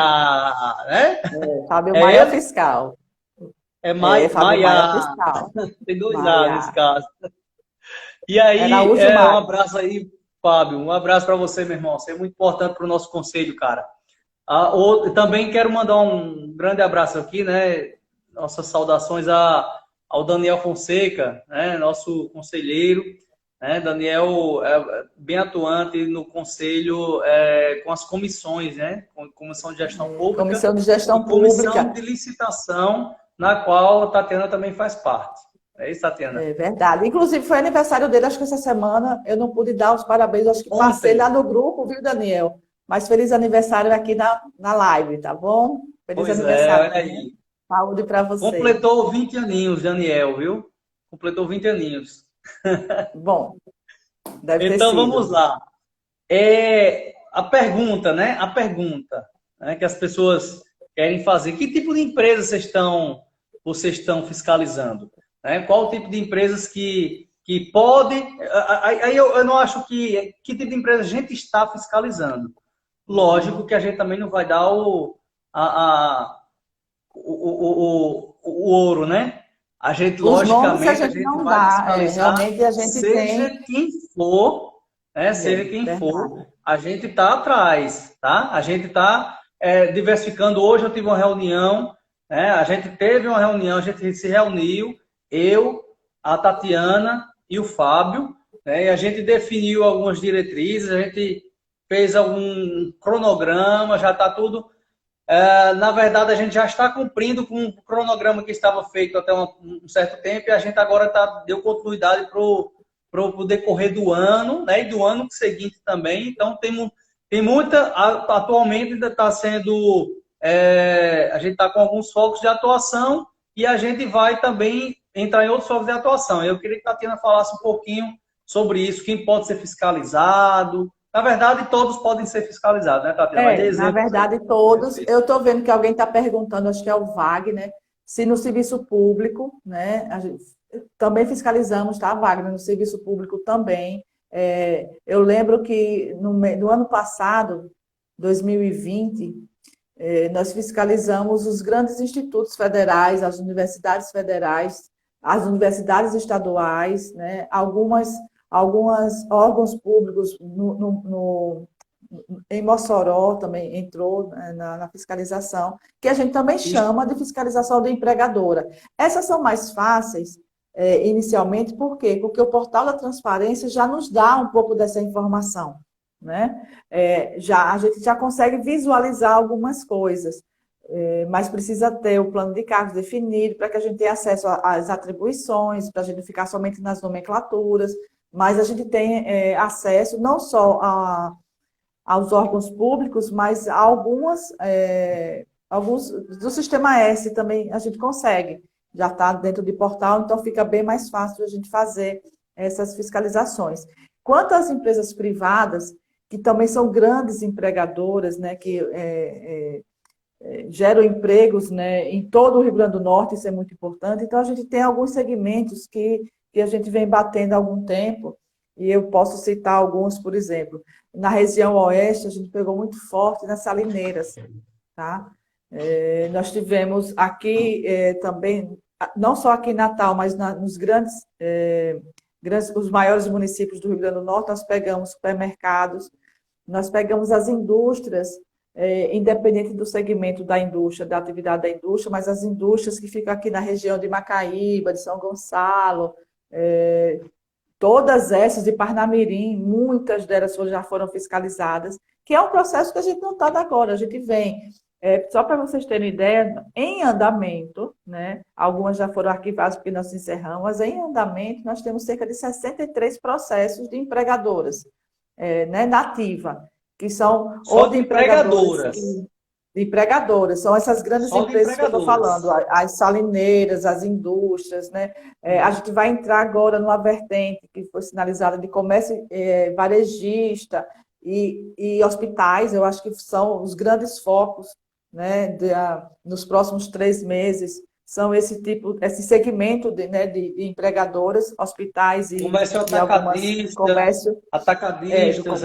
né?
Fábio
É
Maia
ele?
Fiscal.
É
Fábio Maia
Maia.
Fiscal.
Tem dois A nesse
Maia.
caso. E aí,
Araújo
um
Maia.
abraço aí, Fábio. Um abraço para você, meu irmão. Você é muito importante para o nosso conselho, cara. Também quero mandar um grande abraço aqui, né? Nossas saudações ao Daniel Fonseca, né? Nosso conselheiro, né? Daniel é bem atuante no conselho com as comissões, né? Comissão de Gestão Pública
Comissão de
e
Gestão
Comissão
Pública.
de Licitação, na qual a Tatiana também faz parte. É isso, Tatiana?
É verdade. Inclusive, foi aniversário dele, acho que essa semana. Eu não pude dar os parabéns, acho que passei lá
Ontem.
no grupo, viu, Daniel? Mas feliz aniversário aqui na live, tá bom? Feliz
Pois é,
aniversário,
olha
viu?
aí.
Saúde para você.
Completou 20 aninhos, Daniel, viu? Completou 20 aninhos.
Bom, deve ter
Então vamos
sido.
lá. A pergunta, né? A pergunta, né, que as pessoas querem fazer. Que tipo de empresa vocês estão fiscalizando? Né? Qual o tipo de empresas que pode. Aí eu não acho que tipo de empresa a gente está fiscalizando. Lógico
Uhum.
que a gente também não vai dar a, o ouro, né? A gente,
Os nomes a
logicamente, a
gente
gente
não
vai
dá.
fiscalizar,
Realmente a gente
seja
tem.
quem for, né? Seja
É,
quem for,
verdade.
a gente está atrás, tá? A gente está diversificando. Hoje eu tive uma reunião, né? A gente teve uma reunião, a gente se reuniu, eu, a Tatiana e o Fábio, né? E a gente definiu algumas diretrizes, a gente fez algum cronograma, já está tudo na verdade, a gente já está cumprindo com o cronograma que estava feito até um certo tempo e a gente agora deu continuidade para o decorrer do ano, né? E do ano seguinte também. Então, tem muita. Atualmente ainda está sendo. A gente está com alguns focos de atuação e a gente vai também entrar em outros focos de atuação. Eu queria que a Tatiana falasse um pouquinho sobre isso, quem pode ser fiscalizado. Na verdade, todos podem ser fiscalizados, né, Tatiana? Mas
Na
exemplos aí.
verdade, todos. Eu estou vendo que alguém está perguntando, acho que é o Wagner, se no serviço público, né? Também fiscalizamos, tá, Wagner? No serviço público também. Eu lembro que no ano passado, 2020, nós fiscalizamos os grandes institutos federais, as universidades estaduais, né? Algumas órgãos públicos em Mossoró também entrou, né, na fiscalização, que a gente também chama de fiscalização da empregadora. Essas são mais fáceis, inicialmente, por quê? Porque o portal da transparência já nos dá um pouco dessa informação, né? A gente já consegue visualizar algumas coisas, mas precisa ter o plano de cargos definido para que a gente tenha acesso às atribuições, para a gente não ficar somente nas nomenclaturas, mas a gente tem acesso não só aos órgãos públicos, mas alguns do Sistema S também a gente consegue. Já está dentro de portal, então fica bem mais fácil a gente fazer essas fiscalizações. Quanto às empresas privadas, que também são grandes empregadoras, né, que geram empregos, né, em todo o Rio Grande do Norte, isso é muito importante. Então, a gente tem alguns segmentos que a gente vem batendo há algum tempo, e eu posso citar alguns, por exemplo, na região oeste, a gente pegou muito forte nas salineiras, tá? Nós tivemos aqui também, não só aqui em Natal, mas nos os maiores municípios do Rio Grande do Norte, nós pegamos supermercados, nós pegamos as indústrias, independente do segmento da indústria, da atividade da indústria, mas as indústrias que ficam aqui na região de Macaíba, de São Gonçalo, todas essas de Parnamirim, muitas delas já foram fiscalizadas, que é um processo que a gente não está agora, a gente vem, só para vocês terem ideia, em andamento, né? Algumas já foram arquivadas porque nós encerramos, mas em andamento nós temos cerca de 63 processos de empregadoras, né, na ativa, que são
Só
ou
de empregadoras.
De empregadoras, são essas grandes empresas que eu estou falando, as salineiras, as indústrias, né? A gente vai entrar agora numa vertente que foi sinalizada de comércio varejista e hospitais, eu acho que são os grandes focos, né, nos próximos 3 meses, são esse segmento de empregadoras, hospitais e
comércio atacadistas,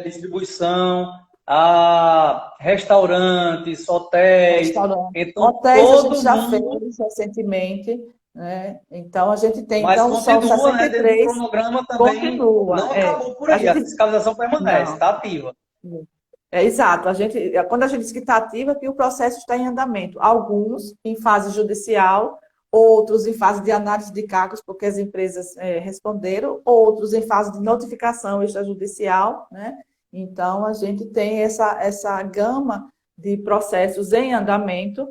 distribuição, restaurantes, hotéis. Então,
hotéis a gente já fez recentemente, né? Então a gente tem,
mas
então
continua,
são 63,
o cronograma também
continua.
Não acabou por aí, a fiscalização permanece, está ativa.
Exato, quando a gente diz que está ativa, que o processo está em andamento. Alguns em fase judicial, outros em fase de análise de cargos, porque as empresas responderam, outros em fase de notificação extrajudicial, né? Então, a gente tem essa gama de processos em andamento,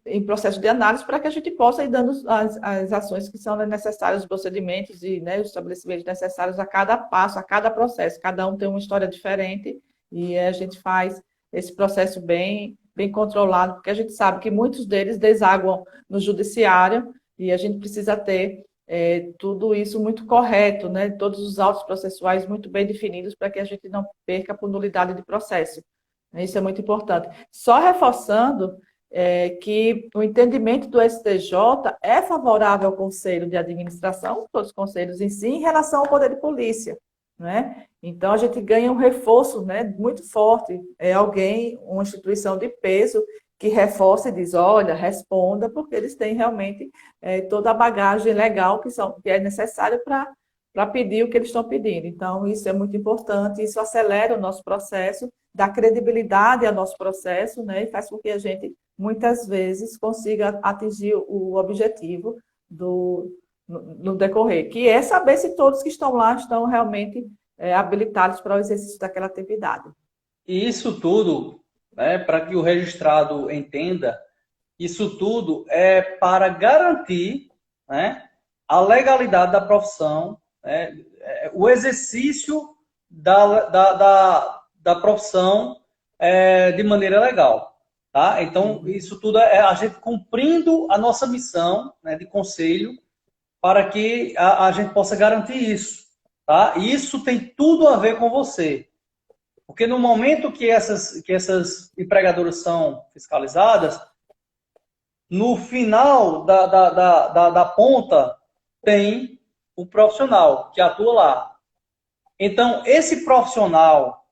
em processo de análise, para que a gente possa ir dando as ações que são necessárias, os procedimentos e, né, os estabelecimentos necessários a cada passo, a cada processo. Cada um tem uma história diferente e a gente faz esse processo bem controlado, porque a gente sabe que muitos deles desaguam no judiciário e a gente precisa ter tudo isso muito correto, né? Todos os autos processuais muito bem definidos para que a gente não perca por nulidade de processo. Isso é muito importante. Só reforçando que o entendimento do STJ é favorável ao Conselho de Administração, todos os conselhos em si, em relação ao poder de polícia, né? Então, a gente ganha um reforço, né, muito forte. Uma instituição de peso que reforça e diz, olha, responda, porque eles têm realmente toda a bagagem legal que é necessária para pedir o que eles estão pedindo. Então, isso é muito importante, isso acelera o nosso processo, dá credibilidade ao nosso processo, né, e faz com que a gente, muitas vezes, consiga atingir o objetivo no decorrer, que é saber se todos que estão lá estão realmente habilitados para o exercício daquela atividade.
E isso tudo, né, para que o registrado entenda, isso tudo é para garantir, né, a legalidade da profissão, né, o exercício da profissão de maneira legal. Tá? Então, isso tudo é a gente cumprindo a nossa missão, né, de conselho para que a gente possa garantir isso. Tá? E isso tem tudo a ver com você. Porque no momento que essas empregadoras são fiscalizadas, no final da ponta tem o profissional que atua lá. Então, esse profissional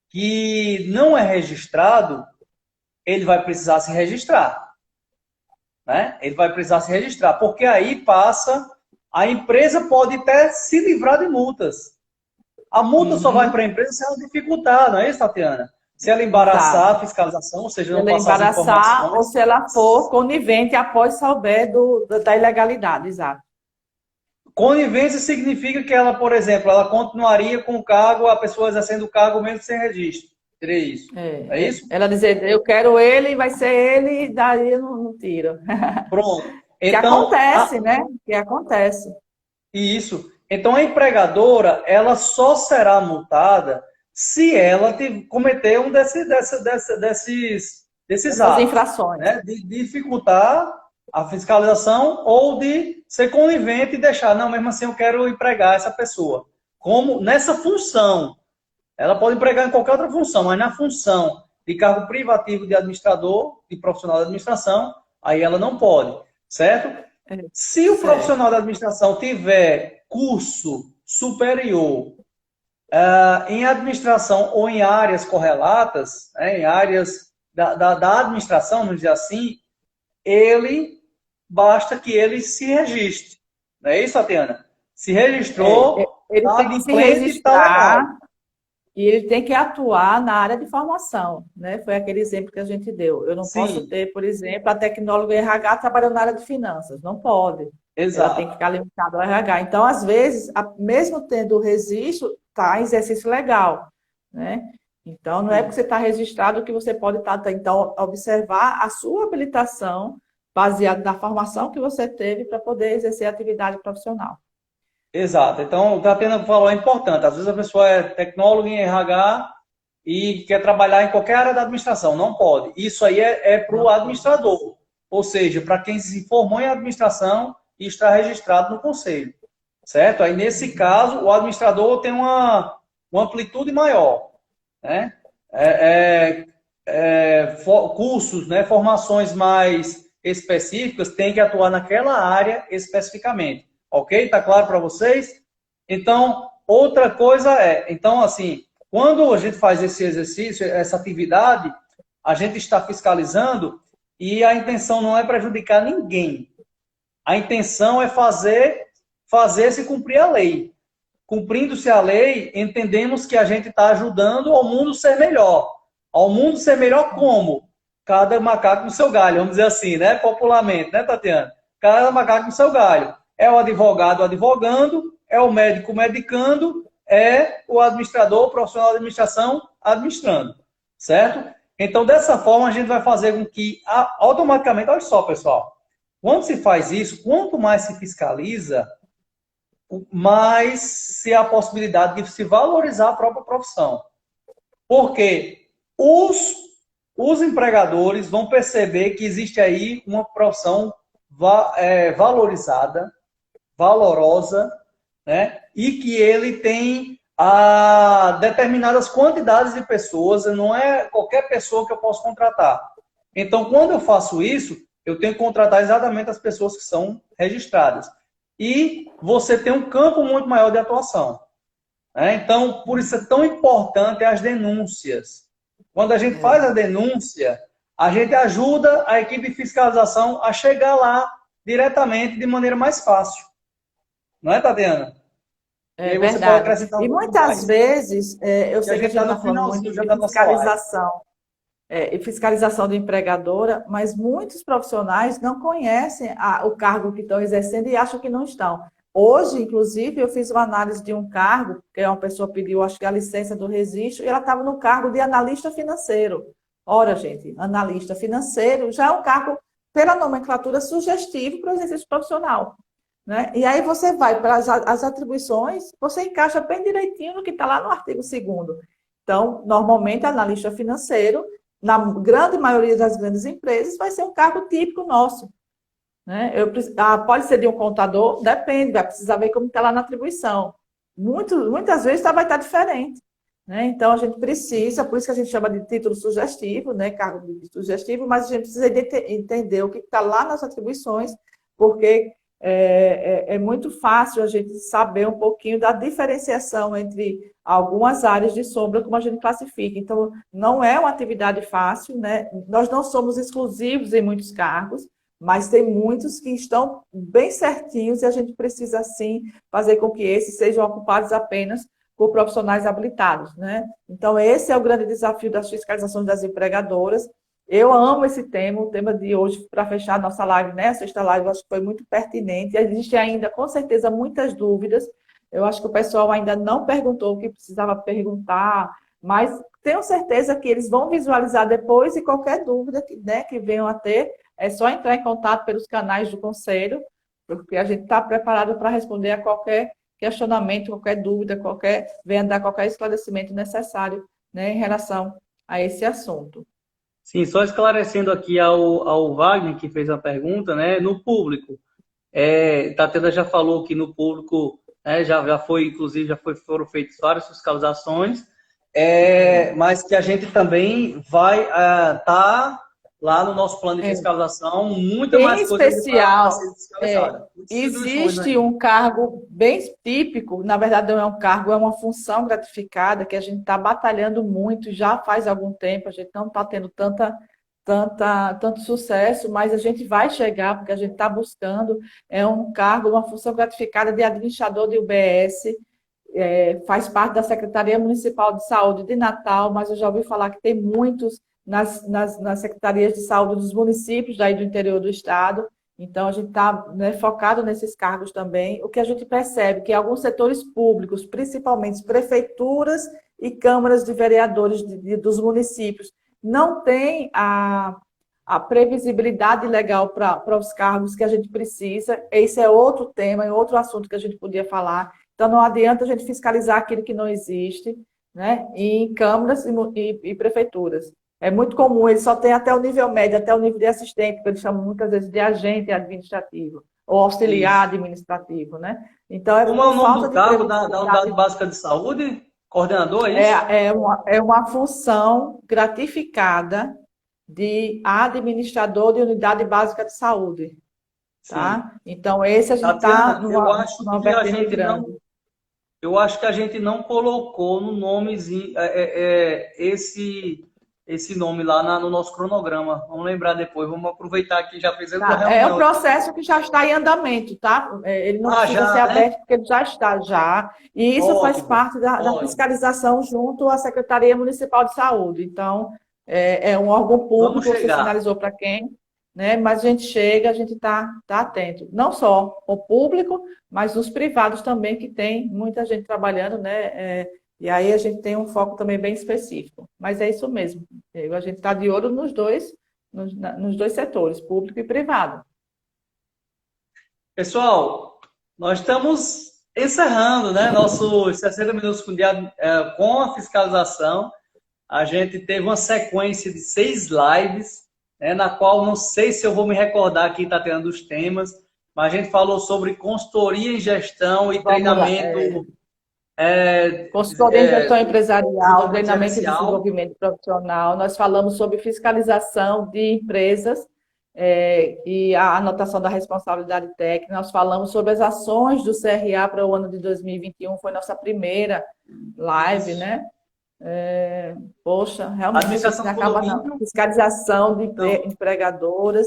que não é registrado, ele vai precisar se registrar. Né? Ele vai precisar se registrar, porque aí a empresa pode até se livrar de multas. A multa só vai para a empresa se ela dificultar, não é isso, Tatiana? Se ela embaraçar a fiscalização, ou seja, não passar as informações.
Ou se ela for conivente após souber da ilegalidade, exato.
Conivência significa que ela, por exemplo, ela continuaria com o cargo, a pessoa exercendo o cargo mesmo sem registro. Seria isso. É isso?
Ela dizer, eu quero ele, vai ser ele, e daí eu não tiro.
Pronto.
Que acontece, né? Que acontece.
Isso. Então, a empregadora, ela só será multada se ela cometer um desses atos.
Infrações.
Né? De dificultar a fiscalização ou de ser conivente e deixar, não, mesmo assim eu quero empregar essa pessoa. como nessa função. Ela pode empregar em qualquer outra função, mas na função de cargo privativo de administrador, de profissional de administração, aí ela não pode, certo? Se o profissional da administração tiver curso superior em administração ou em áreas correlatas, em áreas da administração, vamos dizer assim, basta que ele se registre. Não é isso, Tatiana? Se registrou,
ele tem que se registrar e ele tem que atuar na área de formação, né? Foi aquele exemplo que a gente deu. Eu não posso ter, por exemplo, a tecnóloga RH trabalhando na área de finanças. Não pode.
Exato.
Ela tem que ficar limitada ao RH. Então, às vezes, mesmo tendo o registro, está em exercício legal, né? Então, não é porque você está registrado que você pode estar... Então, observar a sua habilitação baseada na formação que você teve para poder exercer a atividade profissional.
Exato. Então, o que a Tatiana falou é importante. Às vezes a pessoa é tecnóloga em RH e quer trabalhar em qualquer área da administração. Não pode. Isso aí é para o administrador. Ou seja, para quem se formou em administração e está registrado no conselho. Certo? Aí, nesse caso, o administrador tem uma amplitude maior. Né? Cursos, né? Formações mais específicas, tem que atuar naquela área especificamente. Ok? Está claro para vocês? Então, outra coisa então, assim, quando a gente faz esse exercício, essa atividade, a gente está fiscalizando e a intenção não é prejudicar ninguém. A intenção é fazer-se cumprir a lei. Cumprindo-se a lei, entendemos que a gente está ajudando ao mundo ser melhor. Ao mundo ser melhor como? Cada macaco no seu galho, vamos dizer assim, né? Popularmente, né, Tatiana? Cada macaco no seu galho. É o advogado advogando, é o médico medicando, é o administrador, o profissional de administração administrando, certo? Então, dessa forma, a gente vai fazer com que, automaticamente, olha só, pessoal, quando se faz isso, quanto mais se fiscaliza, mais se há a possibilidade de se valorizar a própria profissão. Porque os empregadores vão perceber que existe aí uma profissão valorizada, valorosa, né? E que ele tem determinadas quantidades de pessoas, não é qualquer pessoa que eu posso contratar. Então, quando eu faço isso, eu tenho que contratar exatamente as pessoas que são registradas. E você tem um campo muito maior de atuação. Né? Então, por isso é tão importante as denúncias. Quando a gente faz a denúncia, a gente ajuda a equipe de fiscalização a chegar lá diretamente de maneira mais fácil. Não é, Tatiana?
É verdade. E muitas vezes, eu sei que a gente está falando muito de fiscalização. E fiscalização do empregadora, mas muitos profissionais não conhecem o cargo que estão exercendo e acham que não estão. Hoje, inclusive, eu fiz uma análise de um cargo, que uma pessoa pediu, acho que a licença do registro, e ela estava no cargo de analista financeiro. Ora, gente, analista financeiro já é um cargo, pela nomenclatura, sugestivo para o exercício profissional. Né? E aí você vai para as atribuições, você encaixa bem direitinho no que está lá no artigo 2º. Então, normalmente, analista financeiro, na grande maioria das grandes empresas, vai ser um cargo típico nosso. Né? Pode ser de um contador? Depende, vai precisar ver como está lá na atribuição. Muitas vezes vai estar diferente. Né? Então, a gente precisa, por isso que a gente chama de título sugestivo, né? Cargo sugestivo, mas a gente precisa entender o que está lá nas atribuições, porque é muito fácil a gente saber um pouquinho da diferenciação entre algumas áreas de sombra, como a gente classifica. Então, não é uma atividade fácil, né? Nós não somos exclusivos em muitos cargos, mas tem muitos que estão bem certinhos e a gente precisa, sim, fazer com que esses sejam ocupados apenas por profissionais habilitados, né? Então, esse é o grande desafio das fiscalizações das empregadoras. Eu amo esse tema, o tema de hoje, para fechar a nossa live, né? A sexta live, eu acho que foi muito pertinente. Existem ainda, com certeza, muitas dúvidas. Eu acho que o pessoal ainda não perguntou o que precisava perguntar, mas tenho certeza que eles vão visualizar depois e qualquer dúvida que venham a ter, é só entrar em contato pelos canais do Conselho, porque a gente está preparado para responder a qualquer questionamento, qualquer dúvida, venha dar qualquer esclarecimento necessário, né, em relação a esse assunto.
Sim, só esclarecendo aqui ao Wagner, que fez a pergunta, né, no público. Tatiana já falou que no público né? Já foi, inclusive, foram feitas várias fiscalizações, mas que a gente também vai estar lá no nosso plano de
É.
fiscalização, muita
Em
mais coisa ainda para
especial,
ser fiscalizada. Muitas instituições
existe
ainda.
um cargo bem típico, na verdade não é um cargo, é uma função gratificada que a gente está batalhando muito, já faz algum tempo, a gente não está tendo tanto sucesso, mas a gente vai chegar, porque a gente está buscando, é um cargo, uma função gratificada de administrador de UBS, faz parte da Secretaria Municipal de Saúde de Natal, mas eu já ouvi falar que tem muitos nas secretarias de saúde dos municípios daí do interior do estado. Então, a gente está, né, focado nesses cargos também. O que a gente percebe que alguns setores públicos, principalmente prefeituras e câmaras de vereadores dos municípios, não têm a previsibilidade legal para os cargos que a gente precisa. Esse é outro tema, é outro assunto que a gente podia falar. Então, não adianta a gente fiscalizar aquilo que não existe, né, em câmaras e prefeituras. É muito comum, ele só tem até o nível médio, até o nível de assistente, que eles chamam muitas vezes de agente administrativo, ou auxiliar administrativo, né? Então,
Como é o
por
nome
falta
do
de
cargo da Unidade
previsibilidade.
Básica de Saúde? Coordenador, é isso?
É uma função gratificada de administrador de unidade básica de saúde,
Sim.
tá? Então, esse a gente está
Tatiana, eu acho
numa
que a
vertente
gente não,
grande.
eu acho que a gente não colocou no nomezinho esse nome lá no nosso cronograma. Vamos lembrar depois. Vamos aproveitar que já fizemos uma
Tá, é um
reunião.
processo que já está em andamento, tá? Ele não precisa ser
Já, né?
aberto, porque ele já está já. E isso faz
Ótimo,
parte da
ótimo.
fiscalização junto à Secretaria Municipal de Saúde. Então, é um órgão
Vamos
público, você
chegar.
sinalizou para quem, né? Mas a gente chega, a gente está atento. Não só o público, mas os privados também, que tem muita gente trabalhando, né? E aí a gente tem um foco também bem específico. Mas é isso mesmo. A gente está de olho nos dois setores, público e privado.
Pessoal, nós estamos encerrando, né, nossos 60 minutos com a fiscalização. A gente teve uma sequência de 6 lives, né, na qual não sei se eu vou me recordar aqui, Tatiana, dos temas, mas a gente falou sobre consultoria em gestão e treinamento.
Consultoria em gestão empresarial,
desenvolvimento
treinamento e
gerencial.
desenvolvimento profissional. Nós falamos sobre fiscalização de empresas e a anotação da responsabilidade técnica. Nós falamos sobre as ações do CRA para o ano de 2021. Foi nossa primeira live, né? Poxa, realmente a gente acaba na fiscalização de empregadoras.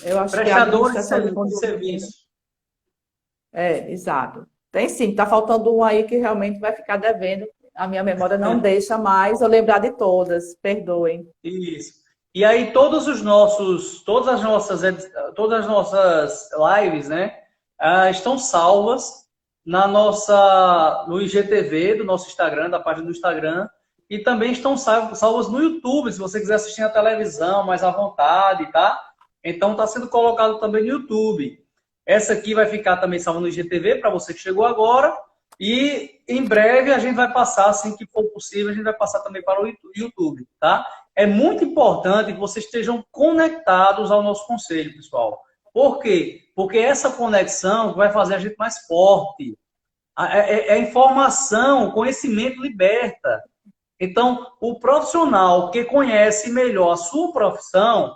Eu acho que a administração de condomínio.
Serviço.
Exato. Tem sim, está faltando um aí que realmente vai ficar devendo. A minha memória não deixa mais eu lembrar de todas, perdoem.
Isso. E aí todas as nossas lives, né, estão salvas no IGTV do nosso Instagram, da página do Instagram, e também estão salvas no YouTube, se você quiser assistir na televisão, mais à vontade, tá? Então está sendo colocado também no YouTube. Essa aqui vai ficar também salva no IGTV para você que chegou agora. E em breve a gente vai passar, assim que for possível, a gente vai passar também para o YouTube, tá? É muito importante que vocês estejam conectados ao nosso conselho, pessoal. Por quê? Porque essa conexão vai fazer a gente mais forte. A informação, o conhecimento liberta. Então, o profissional que conhece melhor a sua profissão,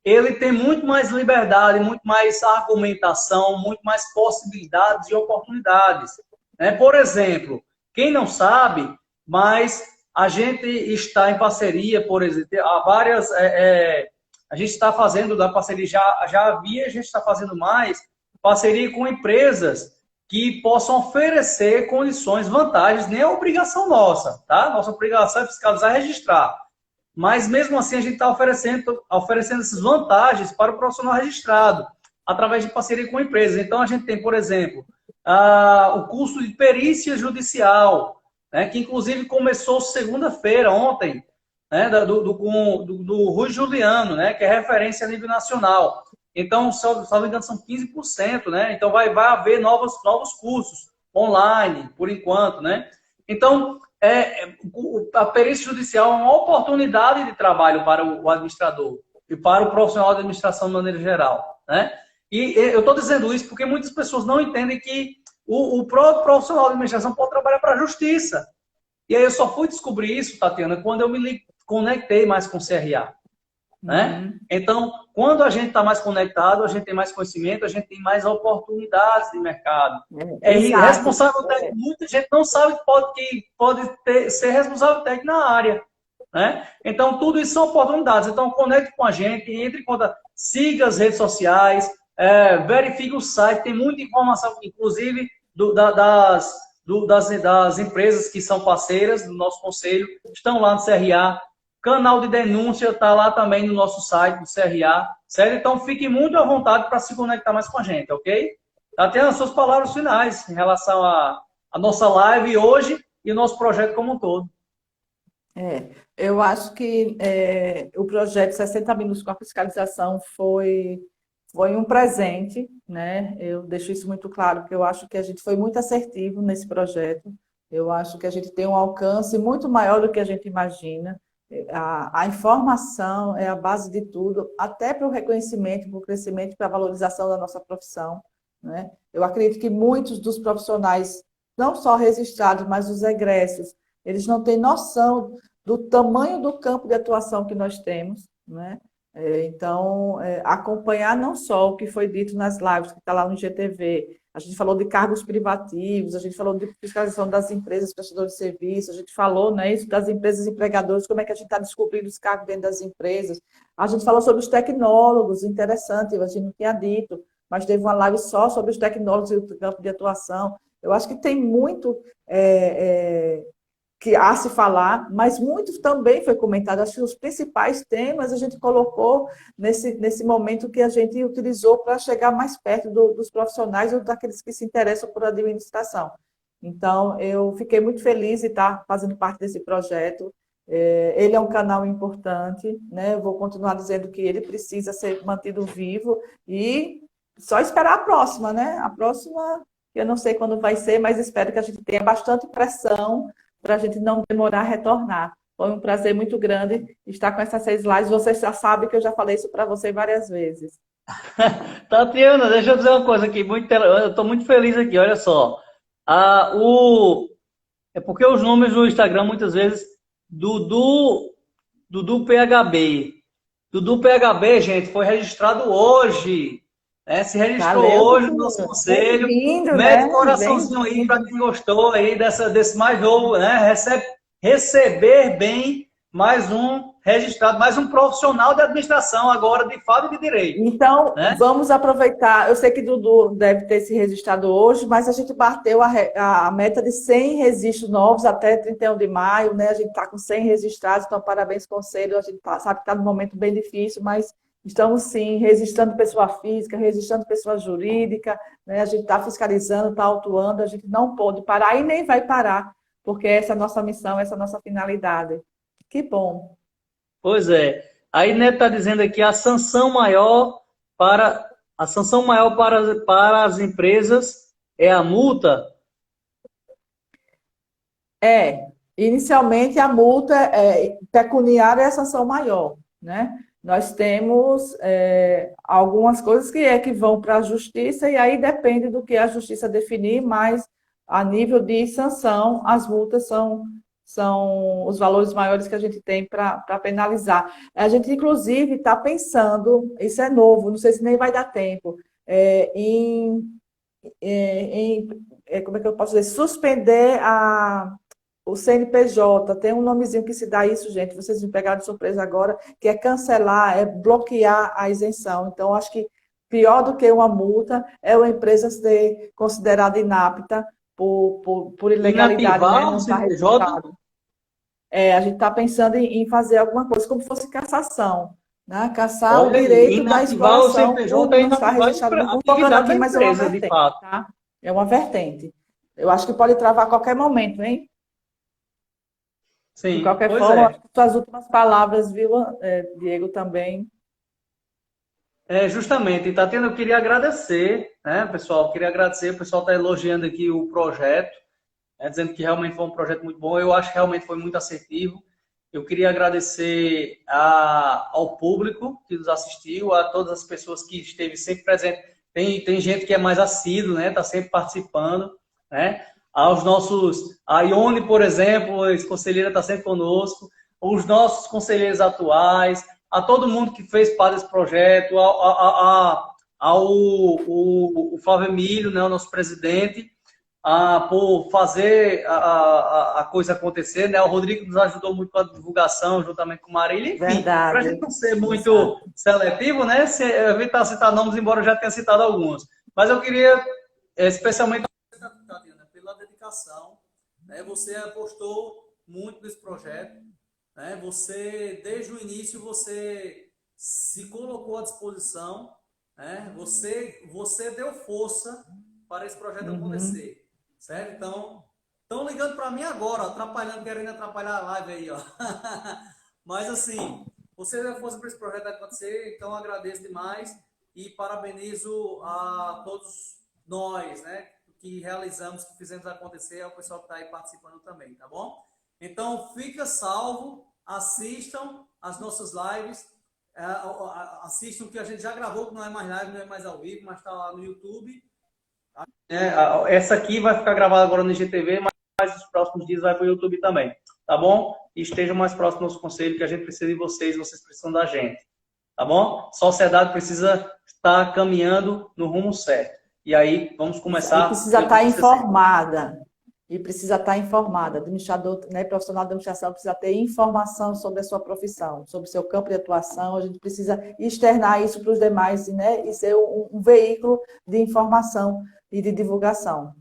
ele tem muito mais liberdade, muito mais argumentação, muito mais possibilidades e oportunidades. Né? Por exemplo, quem não sabe, mas a gente está em parceria, por exemplo, a gente está fazendo da parceria, já havia, a gente está fazendo mais, parceria com empresas que possam oferecer condições, vantagens, nem é obrigação nossa, tá? Nossa obrigação é fiscalizar e registrar. Mas, mesmo assim, a gente está oferecendo essas vantagens para o profissional registrado, através de parceria com empresas. Então, a gente tem, por exemplo, o curso de perícia judicial, né, que, inclusive, começou segunda-feira, ontem, né, do Rui Juliano, né, que é referência a nível nacional. Então, se não me engano, são 15%. Né? Então, vai haver novos cursos online, por enquanto. Né? Então, a perícia judicial é uma oportunidade de trabalho para o administrador e para o profissional de administração de maneira geral, né? E eu estou dizendo isso porque muitas pessoas não entendem que o próprio profissional de administração pode trabalhar para a justiça. E aí eu só fui descobrir isso, Tatiana, quando eu me conectei mais com o CRA. Né? Então, quando a gente está mais conectado, a gente tem mais conhecimento, a gente tem mais oportunidades de mercado. Responsável técnico, muita gente não sabe que pode ser responsável técnico na área. Né? Então, tudo isso são oportunidades. Então, conecte com a gente, entre em contato, siga as redes sociais, verifique o site, tem muita informação, inclusive das empresas que são parceiras do nosso conselho, estão lá no CRA. Canal de denúncia está lá também no nosso site, do CRA, certo? Então, fique muito à vontade para se conectar mais com a gente, ok? Tatiana, suas palavras finais em relação à nossa live hoje e o nosso projeto como um todo.
Eu acho que o projeto 60 Minutos com a Fiscalização foi um presente, né? Eu deixo isso muito claro, porque eu acho que a gente foi muito assertivo nesse projeto. Eu acho que a gente tem um alcance muito maior do que a gente imagina. A informação é a base de tudo, até para o reconhecimento, para o crescimento, para a valorização da nossa profissão, né? Eu acredito que muitos dos profissionais, não só registrados, mas os egressos, eles não têm noção do tamanho do campo de atuação que nós temos, né? Então, acompanhar não só o que foi dito nas lives, que está lá no IGTV, a gente falou de cargos privativos, a gente falou de fiscalização das empresas prestadoras de serviço, a gente falou, né, isso das empresas empregadoras, como é que a gente está descobrindo os cargos dentro das empresas. A gente falou sobre os tecnólogos, interessante, a gente não tinha dito, mas teve uma live só sobre os tecnólogos e o campo de atuação. Eu acho que tem muito que há se falar, mas muito também foi comentado. Acho que os principais temas a gente colocou nesse momento que a gente utilizou para chegar mais perto dos profissionais ou daqueles que se interessam por administração. Então, eu fiquei muito feliz de estar fazendo parte desse projeto. Ele é um canal importante, né? Eu vou continuar dizendo que ele precisa ser mantido vivo e só esperar a próxima, né? A próxima, eu não sei quando vai ser, mas espero que a gente tenha bastante pressão para a gente não demorar a retornar. Foi um prazer muito grande estar com essas 6 lives. Você já sabe que eu já falei isso para você várias vezes.
Tatiana, deixa eu dizer uma coisa aqui. Eu estou muito feliz aqui, olha só. É porque os nomes do Instagram, muitas vezes, Dudu PHB. Dudu PHB, gente, foi registrado hoje. Se registrou hoje no nosso conselho. Mete um coraçãozinho aí para quem gostou aí desse mais novo, né? Receber bem mais um registrado, mais um profissional de administração agora, de fato e de direito.
Então,
né?
Vamos aproveitar. Eu sei que Dudu deve ter se registrado hoje, mas a gente bateu a meta de 100 registros novos até 31 de maio, né? A gente está com 100 registrados, então parabéns, conselho. A gente sabe que está num momento bem difícil, mas estamos, sim, registrando pessoa física, registrando pessoa jurídica, né? A gente está fiscalizando, está autuando, a gente não pode parar e nem vai parar, porque essa é a nossa missão, essa é a nossa finalidade. Que bom.
Pois é. Aí Neto está dizendo aqui a sanção maior para as empresas é a multa.
Inicialmente a multa pecuniária é a sanção maior, né? Nós temos algumas coisas que vão para a justiça e aí depende do que a justiça definir, mas a nível de sanção, as multas são os valores maiores que a gente tem para penalizar. A gente, inclusive, está pensando, isso é novo, não sei se nem vai dar tempo, como é que eu posso dizer, suspender o CNPJ, tem um nomezinho que se dá isso, gente, vocês me pegaram de surpresa agora, que é cancelar, é bloquear a isenção. Então, acho que pior do que uma multa é uma empresa ser considerada inapta por ilegalidade, né? Não está registrado. A gente está pensando em fazer alguma coisa, como se fosse cassação, né? Caçar o direito da exploração por não estar registrado. Não estou falando aqui, mas é uma vertente, tá? É uma vertente. Eu acho que pode travar a qualquer momento, hein?
Sim,
de qualquer forma, acho que suas últimas palavras, viu, Diego, também.
Justamente, Tatiana, eu queria agradecer, né, pessoal? Eu queria agradecer, o pessoal está elogiando aqui o projeto, dizendo que realmente foi um projeto muito bom. Eu acho que realmente foi muito assertivo. Eu queria agradecer ao público que nos assistiu, a todas as pessoas que esteve sempre presente. Tem gente que é mais assíduo, né? Está sempre participando. né? Aos nossos, a Ione, por exemplo, a ex-conselheira está sempre conosco, os nossos conselheiros atuais, a todo mundo que fez parte desse projeto, o Flávio Emílio, né, o nosso presidente, por fazer a coisa acontecer, né? O Rodrigo nos ajudou muito com a divulgação, juntamente com o Marília, enfim, para a gente não ser muito seletivo, né? Evitar citar nomes, embora eu já tenha citado alguns. Mas eu queria, especialmente, Tatiana, pela dedicação, né? Você apostou muito nesse projeto, né? Você, desde o início, você se colocou à disposição, né? Você deu força para esse projeto acontecer. Certo? Então, estão ligando para mim agora, atrapalhando, querendo atrapalhar a live aí, ó. Mas assim, você deu força para esse projeto acontecer, então agradeço demais e parabenizo a todos nós, né, que realizamos, que fizemos acontecer, ao pessoal que está aí participando também, tá bom? Então, fica salvo, assistam as nossas lives, assistam o que a gente já gravou, que não é mais live, não é mais ao vivo, mas está lá no YouTube. Essa aqui vai ficar gravada agora no IGTV, mas nos próximos dias vai para o YouTube também, tá bom? E estejam mais próximos do nosso conselho, que a gente precisa de vocês, vocês precisam da gente, tá bom? A sociedade precisa estar caminhando no rumo certo. E aí, vamos começar...
E precisa estar informada. E precisa estar informada. Administrador, né, profissional de administração precisa ter informação sobre a sua profissão, sobre o seu campo de atuação. A gente precisa externar isso para os demais, né, e ser um veículo de informação e de divulgação.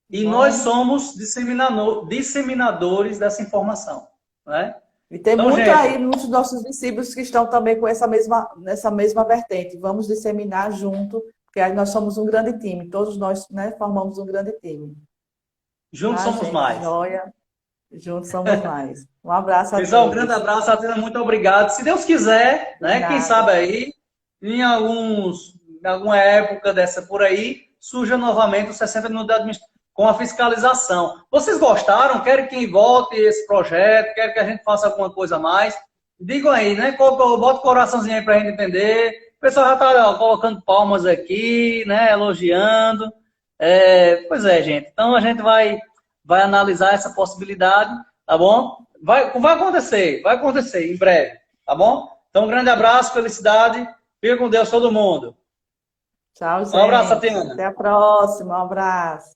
E nós somos disseminadores dessa informação, né?
E tem então, muito gente... aí, muitos nossos discípulos que estão também com nessa mesma vertente. Vamos disseminar junto, porque aí nós somos um grande time. Todos nós, né, formamos um grande time.
Juntos somos gente, mais.
Joia. Juntos somos mais. Um abraço a todos.
Pessoal, um grande abraço, Tatiana, muito obrigado. Se Deus quiser, né, quem sabe aí, em alguma época dessa por aí, surja novamente os 60 minutos de administração com a fiscalização. Vocês gostaram? Querem que volte esse projeto? Querem que a gente faça alguma coisa a mais? Digam aí, né? Bota o coraçãozinho aí para a gente entender. O pessoal já está colocando palmas aqui, né? Elogiando. Pois é, gente. Então a gente vai analisar essa possibilidade, tá bom? Vai acontecer em breve, tá bom? Então um grande abraço, felicidade. Fica com Deus todo mundo.
Tchau, gente.
Um abraço, Tatiana.
Até a próxima. Um abraço.